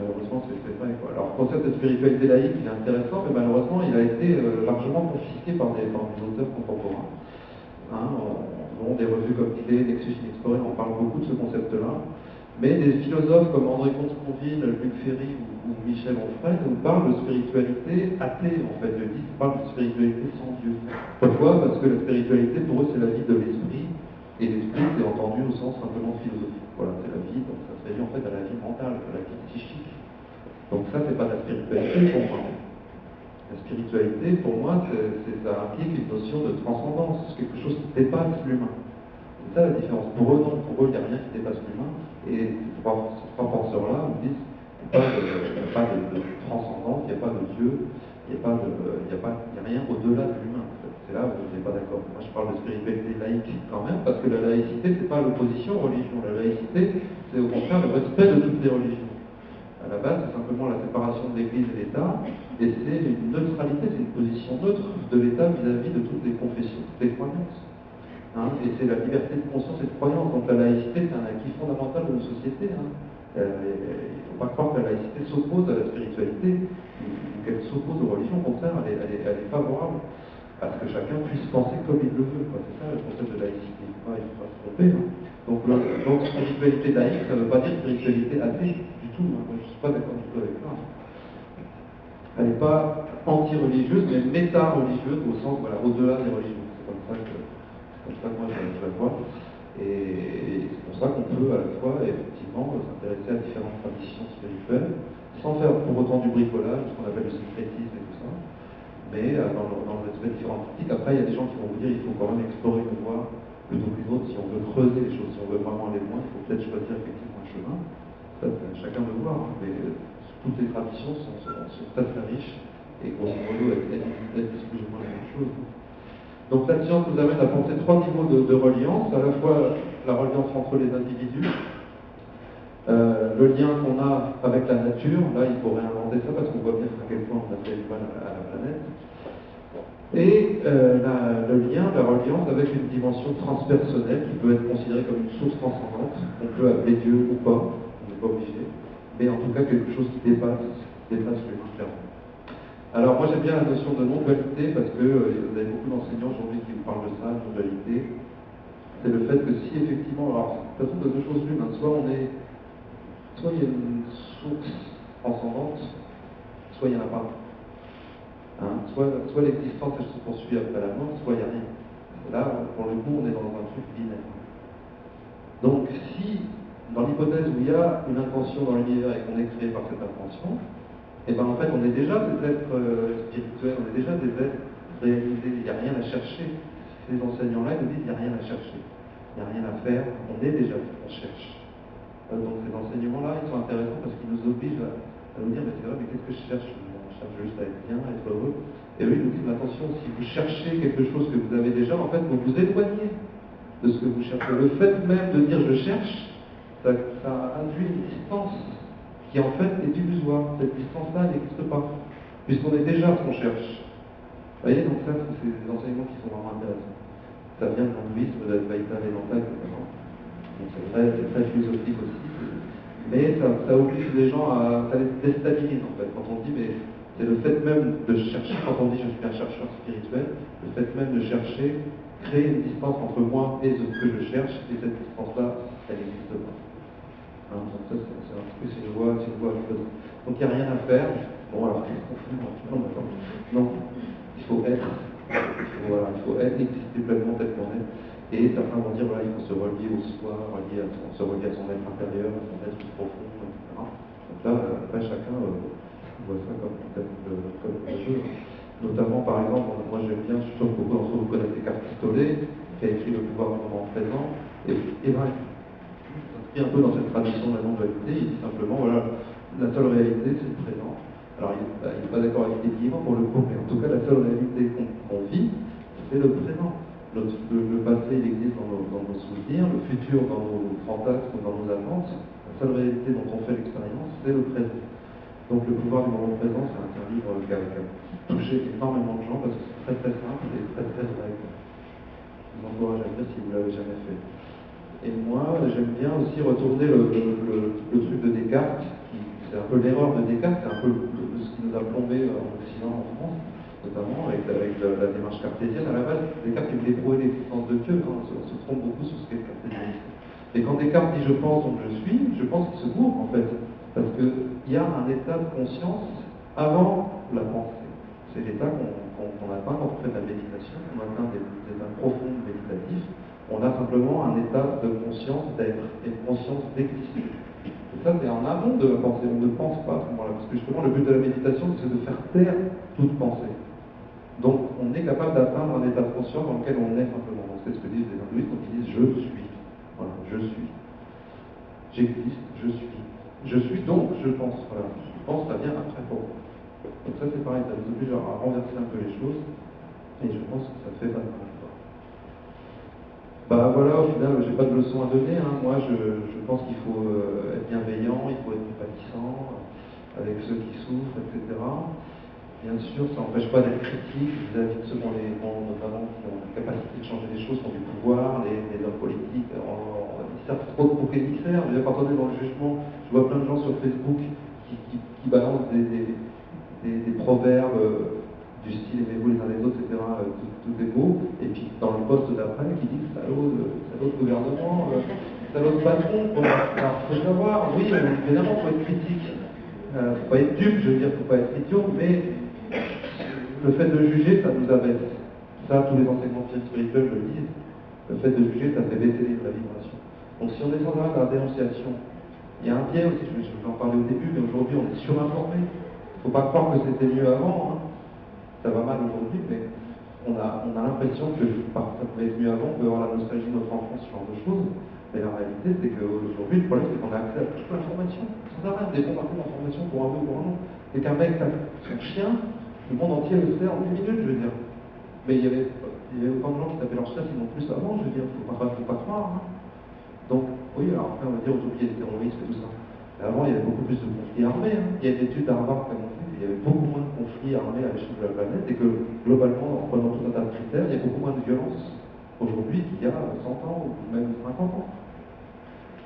malheureusement c'est vrai. Quoi. Alors le concept de spiritualité laïque, il est intéressant, mais malheureusement il a été largement confisqué par des auteurs contemporains. Hein, des revues comme Idée, Nexus Inexploré, on parle beaucoup de ce concept-là. Mais des philosophes comme André Comte-Sponville, Luc Ferry ou Michel Onfray nous parlent de spiritualité athée, en fait. Ils parlent de spiritualité sans Dieu. Pourquoi? Parce que la spiritualité, pour eux, c'est la vie de l'esprit. Et l'esprit, c'est entendu au sens simplement philosophique. Voilà, c'est la vie, donc ça se réduit en fait à la vie mentale, à la vie psychique. Donc ça, c'est pas de la spiritualité pour moi. La spiritualité, pour moi, ça implique une notion de transcendance, quelque chose qui dépasse l'humain. C'est ça la différence. Pour eux, non, pour eux, il n'y a rien qui dépasse l'humain. Et ces trois penseurs-là nous disent qu'il n'y a pas de transcendance, il n'y a pas de Dieu, il n'y a rien au-delà de l'humain. En fait. C'est là où je n'ai pas d'accord. Moi, je parle de spiritualité laïque quand même, parce que la laïcité, ce n'est pas l'opposition aux religions. La laïcité, c'est au contraire le respect de toutes les religions. À la base, c'est simplement la séparation de l'Église et l'État, et c'est une neutralité, c'est une position neutre de l'État vis-à-vis de toutes les confessions, toutes les croyances. Hein, et c'est la liberté de conscience et de croyance. Donc la laïcité, c'est un acquis fondamental de nos sociétés. Hein. Il ne faut pas croire que la laïcité s'oppose à la spiritualité, ou qu'elle s'oppose aux religions. Au contraire, elle est favorable à ce que chacun puisse penser comme il le veut. C'est ça le concept de laïcité. Il ne faut pas se tromper. Hein. Donc spiritualité laïque, ça ne veut pas dire spiritualité athée du tout. Hein. Moi, je ne suis pas d'accord du tout avec ça. Elle n'est pas anti-religieuse, mais méta-religieuse au sens, voilà, au-delà des religions. C'est comme ça que moi je la vois. Et c'est pour ça qu'on peut à la fois effectivement s'intéresser à différentes traditions spirituelles, sans faire pour autant du bricolage, ce qu'on appelle le syncrétisme et tout ça, mais dans le respect de différentes pratiques. Après, il y a des gens qui vont vous dire qu'il faut quand même explorer une voie plutôt qu'une autre. Si on veut creuser les choses, si on veut vraiment aller loin, il faut peut-être choisir effectivement un chemin. Ça, chacun de voir, hein. Mais toutes les traditions sont très très riches et grosso modo elles disent plus ou moins la même chose. Donc la science nous amène à penser trois niveaux de reliance, à la fois la reliance entre les individus, le lien qu'on a avec la nature, là il faut réinventer ça parce qu'on voit bien à quel point on a fait du mal à la planète, et le lien, la reliance avec une dimension transpersonnelle qui peut être considérée comme une source transcendante, on peut appeler Dieu ou pas, on n'est pas obligé, mais en tout cas quelque chose qui dépasse l'humain clairement. Alors moi j'aime bien la notion de non-dualité parce que vous avez beaucoup d'enseignants aujourd'hui qui vous parlent de ça, de non-dualité. C'est le fait que si effectivement, alors de toute façon de deux choses l'une, hein, soit il y a une source transcendante, soit il n'y en a pas. Hein, soit l'existence elle se poursuit après la mort, soit il n'y a rien. Et là, pour le coup, on est dans un truc binaire. Donc si, dans l'hypothèse où il y a une intention dans l'univers et qu'on est créé par cette intention, et bien en fait on est déjà des êtres spirituels, on est déjà des êtres réalisés, il n'y a rien à chercher. Ces enseignants-là, ils nous disent qu'il n'y a rien à chercher, il n'y a rien à faire, on est déjà ce qu'on cherche. Donc ces enseignements-là, ils sont intéressants parce qu'ils nous obligent à nous dire, mais c'est vrai, mais qu'est-ce que je cherche? Je cherche juste à être bien, à être heureux. Et eux, ils nous disent, attention, si vous cherchez quelque chose que vous avez déjà, en fait, vous vous éloignez de ce que vous cherchez. Le fait même de dire je cherche, ça induit une distance qui en fait est illusoire. Cette distance-là n'existe pas, puisqu'on est déjà ce qu'on cherche. Vous voyez, donc ça, c'est des enseignements qui sont vraiment intéressants. Ça vient de l'hindouisme, de l'Advaita Vedanta, etc. Donc c'est très philosophique aussi. Mais ça oblige les gens ça les déstabilise en fait. Quand on dit, mais c'est le fait même de chercher, quand on dit je suis un chercheur spirituel, le fait même de chercher crée une distance entre moi et ce que je cherche, et cette distance-là, elle n'existe pas. Hein, donc ça, c'est une voie. Donc il n'y a rien à faire. Bon, alors qu'est-ce qu'on fait maintenant? Non, il faut être. Voilà, il faut être, exister pleinement tel qu'on est. Et certains vont dire, voilà, il faut se relier au soi, se relier à son être intérieur, à son être plus profond, etc. Donc là, après, chacun voit ça comme il veut. Notamment, par exemple, moi j'aime bien, je suis sûr que beaucoup d'entre vous connaissez Eckhart Tolle, qui a écrit Le pouvoir du moment présent. Et ben, il s'inscrit un peu dans cette tradition de la non-dualité. Il dit simplement, voilà, la seule réalité, c'est le présent. Alors, il n'est pas d'accord avec les guillemets pour le coup, mais en tout cas, la seule réalité qu'on vit, c'est le présent. Le passé, il existe dans nos souvenirs, le futur dans nos fantasmes, dans nos attentes. La seule réalité dont on fait l'expérience, c'est le présent. Donc le pouvoir du moment présent, c'est un livre qui a touché énormément de gens parce que c'est très très simple et très très vrai. Je vous encourage à le lire si vous ne l'avez jamais fait. Et moi, j'aime bien aussi retourner le truc de Descartes, c'est un peu l'erreur de Descartes, c'est un peu ce qui nous a plombé en Occident, en France, notamment avec la démarche cartésienne. À la base, Descartes il voulait prouver l'existence de Dieu, on se trompe beaucoup sur ce qu'est le cartésianisme. Et quand Descartes dit je pense donc je pense qu'il se gourre en fait, parce qu'il y a un état de conscience avant la pensée. C'est l'état qu'on atteint quand on fait de la méditation, on atteint des états profonds méditatifs. On a simplement un état de conscience d'être et de conscience d'exister. Et ça, c'est en amont de la pensée. On ne pense pas à ce moment-là. Parce que justement, le but de la méditation, c'est de faire taire toute pensée. Donc, on est capable d'atteindre un état de conscience dans lequel on est simplement. Donc, c'est ce que disent les hindouistes. Donc, ils disent je suis. Voilà, je suis. J'existe, je suis. Je suis donc, je pense. Voilà. Je pense, ça vient après pour moi. Donc, ça, c'est pareil. Ça nous oblige à renverser un peu les choses. Et je pense que ça fait pas de mal. Bah voilà, au final, j'ai pas de leçon à donner. Hein. Moi, je pense qu'il faut être bienveillant, il faut être compatissant avec ceux qui souffrent, etc. Bien sûr, ça n'empêche pas d'être critique vis-à-vis de ceux notamment qui ont la capacité de changer les choses, qui ont du pouvoir, les hommes politiques. Ils servent trop de bouc émissaire. Quand on est dans le jugement, je vois plein de gens sur Facebook qui balancent des proverbes du style aimez-vous les uns les autres, etc., tout est beau, et puis dans le poste d'après, qui dit salaud de gouvernement, salaud de patron, bon, alors faut savoir, oui, évidemment, il faut être critique, faut pas être dupe, je veux dire, faut pas être idiot, mais le fait de juger, ça nous abaisse. Ça, tous les enseignements spirituels le disent, le fait de juger, ça fait baisser la vibration. Donc si on est sans arrêt dans la dénonciation, il y a un biais aussi, je vais en parler au début, mais aujourd'hui on est surinformé. Il ne faut pas croire que c'était mieux avant, hein. Ça va mal aujourd'hui, mais on a l'impression que ça pouvait être mieux avant, on peut avoir la nostalgie de notre enfance, ce genre de choses. Mais la réalité, c'est qu'aujourd'hui, le problème, c'est qu'on a accès à toute l'information. Sans arrêt, des bombardements d'informations pour un peu ou pour un autre. Et qu'un mec tape son chien, le monde entier le sait en 10 minutes, je veux dire. Mais il y avait autant de gens qui tapaient leur chien, sinon plus avant, je veux dire, faut pas croire. Hein. Donc, oui, alors après, on va dire aujourd'hui, il y a le terrorisme et tout ça. Mais avant, il y avait beaucoup plus de conflits armés. Hein. Il y a une étude d'Harvard qui a montré qu'il y avait beaucoup moins de conflits armés à l'échelle de la planète et que, globalement, en prenant tout un tas de critères, il y a beaucoup moins de violence aujourd'hui qu'il y a 100 ans ou même 50 ans.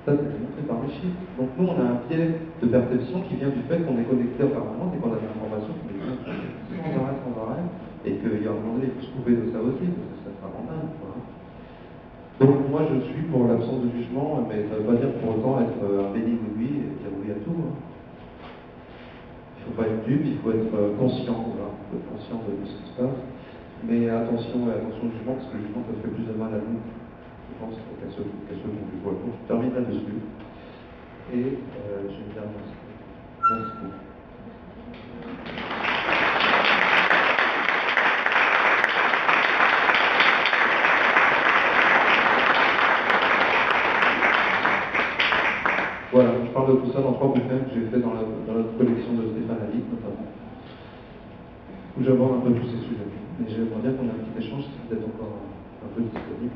Ça, c'est démontré par les chiffres. Donc nous, on a un biais de perception qui vient du fait qu'on est connecté en permanence et qu'on a des informations qui nous sans arrêt, et qu'il y a un moment donné, il faut se couper de ça aussi, parce que ça sera rentable. Donc moi, je suis pour l'absence de jugement, mais ça ne veut pas dire pour autant être un béni oui et dire oui à tout. Hein. Il ne faut pas être dupe, il faut être conscient, voilà. Il faut être conscient de ce qui se passe. Mais attention au jugement, parce que le jugement, ça fait plus de mal à nous. Je pense qu'il faut qu'elle se bouge. Voilà, donc je termine là-dessus. Et j'ai une dernière slide. Merci beaucoup. Voilà, je parle de tout ça dans 3 bouquins que j'ai fait dans notre collection de Stéphane Alick, notamment, où j'aborde un peu tous ces sujets. Et j'aimerais bien qu'on ait un petit échange si vous êtes encore un peu disponible.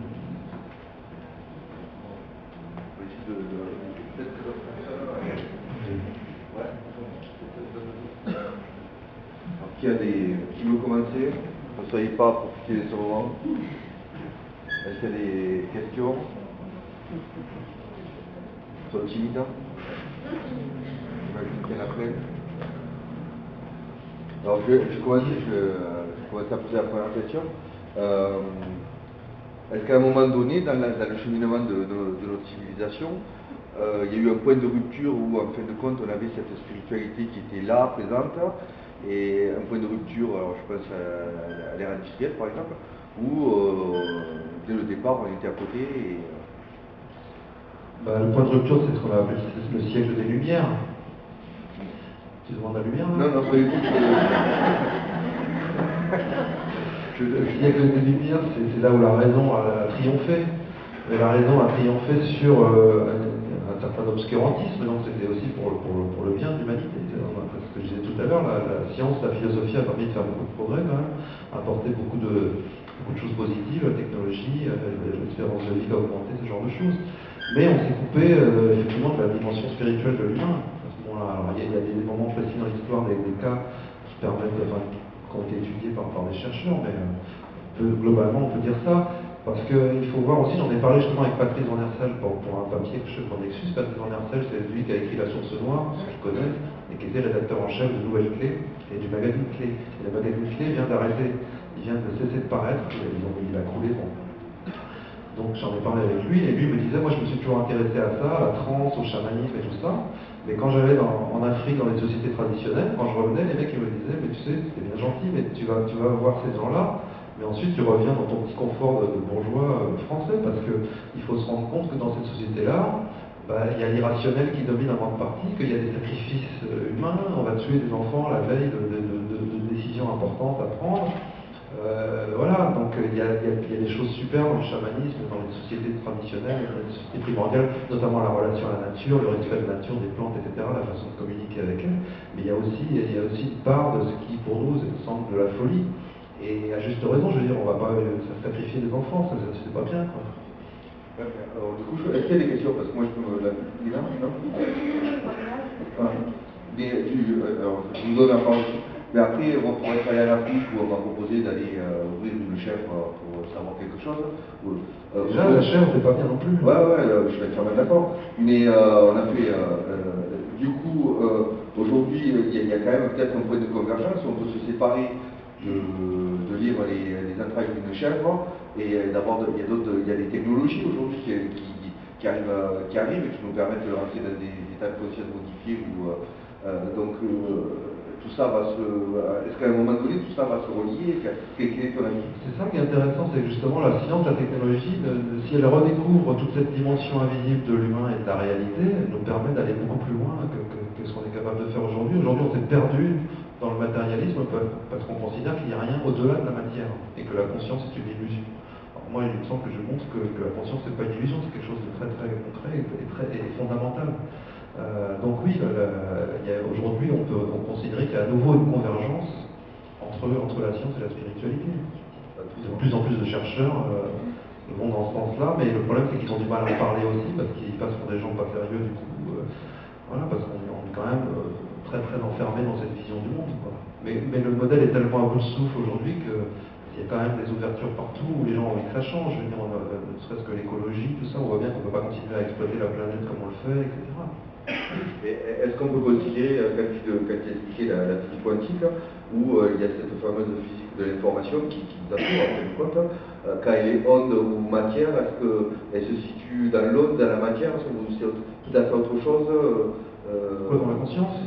Qui veut commencer? Ne soyez pas profiter de ce moment. Est-ce qu'il y a des questions? Sont timides? Après. Alors je commence à poser la première question. Est-ce qu'à un moment donné, dans le cheminement de notre civilisation, il y a eu un point de rupture où, en fin de compte, on avait cette spiritualité qui était là, présente, et un point de rupture, alors je pense à l'ère industrielle par exemple, où dès le départ on était à côté. Le point de rupture, c'est ce qu'on a appelé le siècle des Lumières. Tu demandes la lumière là? Non, non, pas du tout. Le siècle des Lumières, c'est là où la raison a triomphé. Mais la raison a triomphé sur un certain obscurantisme, donc c'était aussi pour le bien de l'humanité. Parce que je disais tout à l'heure, la science, la philosophie a permis de faire beaucoup de progrès quand même, a apporté beaucoup de choses positives, la technologie, l'espérance de vie a augmenté, ce genre de choses. Mais on s'est coupé effectivement de la dimension spirituelle de l'humain. Alors, il y a des moments précis dans l'histoire, des cas qui permettent, qui ont été étudiés par des chercheurs, mais globalement on peut dire ça. Parce qu'il faut voir aussi, j'en ai parlé justement avec Patrice Van Hersel pour un papier que je fais pour Nexus. Patrice Van Hersel, c'est lui qui a écrit La Source Noire, ceux qui connaissent, et qui était rédacteur en chef de Nouvelle Clé et du magazine Clé. Et le magazine Clé vient d'arrêter, il vient de cesser de paraître, il a coulé. Bon. Donc j'en ai parlé avec lui, et lui me disait, moi je me suis toujours intéressé à ça, à la transe, au chamanisme et tout ça. Mais quand j'allais en Afrique, dans les sociétés traditionnelles, quand je revenais, les mecs ils me disaient, mais tu sais, c'est bien gentil, mais tu vas voir ces gens-là, mais ensuite tu reviens dans ton petit confort de bourgeois français, parce qu'il faut se rendre compte que dans cette société-là, il y a l'irrationnel qui domine en grande partie, qu'il y a des sacrifices humains, on va tuer des enfants la veille de décisions importantes à prendre. Voilà, donc il y a des choses super dans le chamanisme, dans les sociétés traditionnelles, dans les sociétés primordiales, notamment la relation à la nature, le respect de la nature, des plantes, etc., la façon de communiquer avec elles. Mais il y a aussi une part de ce qui, pour nous, semble de la folie. Et à juste raison, je veux dire, on ne va pas sacrifier des enfants, ça c'est pas bien. Quoi. Alors, du coup, est-ce qu'il y a des questions? Parce que moi, je peux me la dire, non? Mais, alors, je vous donne la parole. Mais après, on pourrait aller à l'Afrique où on va proposer d'aller ouvrir une chèvre pour savoir quelque chose. Déjà, la chèvre, c'est pas bien non plus. Ouais, je vais être d'accord. Mais on a fait. Du coup, aujourd'hui, il y a quand même peut-être un point de convergence. On peut se séparer de lire les entrailles d'une chèvre. Et d'abord, il y a des technologies aujourd'hui qui arrivent et qui nous permettent de rentrer dans des états de conscience modifiés. Donc, tout ça va est-ce qu'à un moment donné, tout ça va se relier? Quel est ton avis? C'est ça qui est intéressant, c'est que justement la science, la technologie, si elle redécouvre toute cette dimension invisible de l'humain et de la réalité, elle nous permet d'aller beaucoup plus loin que ce qu'on est capable de faire aujourd'hui. Aujourd'hui, on s'est perdu dans le matérialisme parce qu'on considère qu'il n'y a rien au-delà de la matière et que la conscience est une illusion. Alors moi, il me semble que je montre que la conscience n'est pas une illusion, c'est quelque chose de très très concret et fondamental. Donc oui, aujourd'hui on peut considérer qu'il y a à nouveau une convergence entre la science et la spiritualité. De plus en plus de chercheurs vont dans ce sens-là, mais le problème c'est qu'ils ont du mal à en parler aussi, parce qu'ils passent pour des gens pas sérieux du coup. Voilà, parce qu'on est quand même très très enfermé dans cette vision du monde. Quoi. Mais le modèle est tellement à bout de souffle aujourd'hui qu'il y a quand même des ouvertures partout où les gens ont envie que ça change. Je veux dire, ne serait-ce que l'écologie, tout ça, on voit bien qu'on ne peut pas continuer à exploiter la planète comme on le fait, etc. Est-ce qu'on peut considérer, quand tu as expliqué la physique quantique, où il y a cette fameuse physique de l'information qui nous a fait en fin de compte, quand elle est onde ou matière, est-ce qu'elle se situe dans l'onde, dans la matière, est-ce que c'est tout à fait autre chose Quoi, dans la conscience?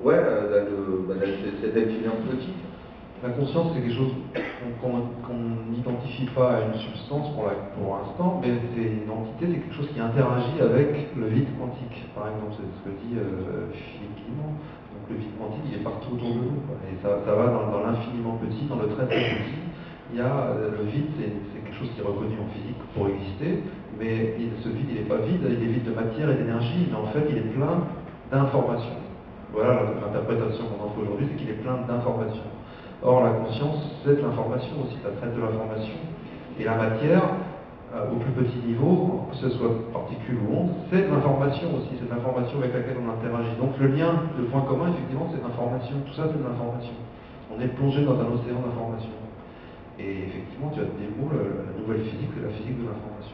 Ouais, dans cet infiniment petit. La conscience, c'est quelque chose qu'on n'identifie pas à une substance pour l'instant, mais c'est une entité, c'est quelque chose qui interagit avec le vide quantique. Par exemple, c'est ce que dit Philippe Guillemot. Donc le vide quantique, il est partout autour de nous. Quoi. Et ça va dans l'infiniment petit, dans le très très petit. Il y a le vide, c'est quelque chose qui est reconnu en physique pour exister, mais ce vide, il n'est pas vide, il est vide de matière et d'énergie, mais en fait, il est plein d'informations. Voilà l'interprétation qu'on en fait aujourd'hui, c'est qu'il est plein d'informations. Or, la conscience, c'est de l'information aussi, ça traite de l'information. Et la matière, au plus petit niveau, que ce soit particules ou ondes, c'est de l'information aussi, c'est de l'information avec laquelle on interagit. Donc le lien, le point commun, effectivement, c'est l'information. Tout ça, c'est de l'information. On est plongé dans un océan d'information. Et effectivement, tu as des mots, la nouvelle physique, c'est la physique de l'information.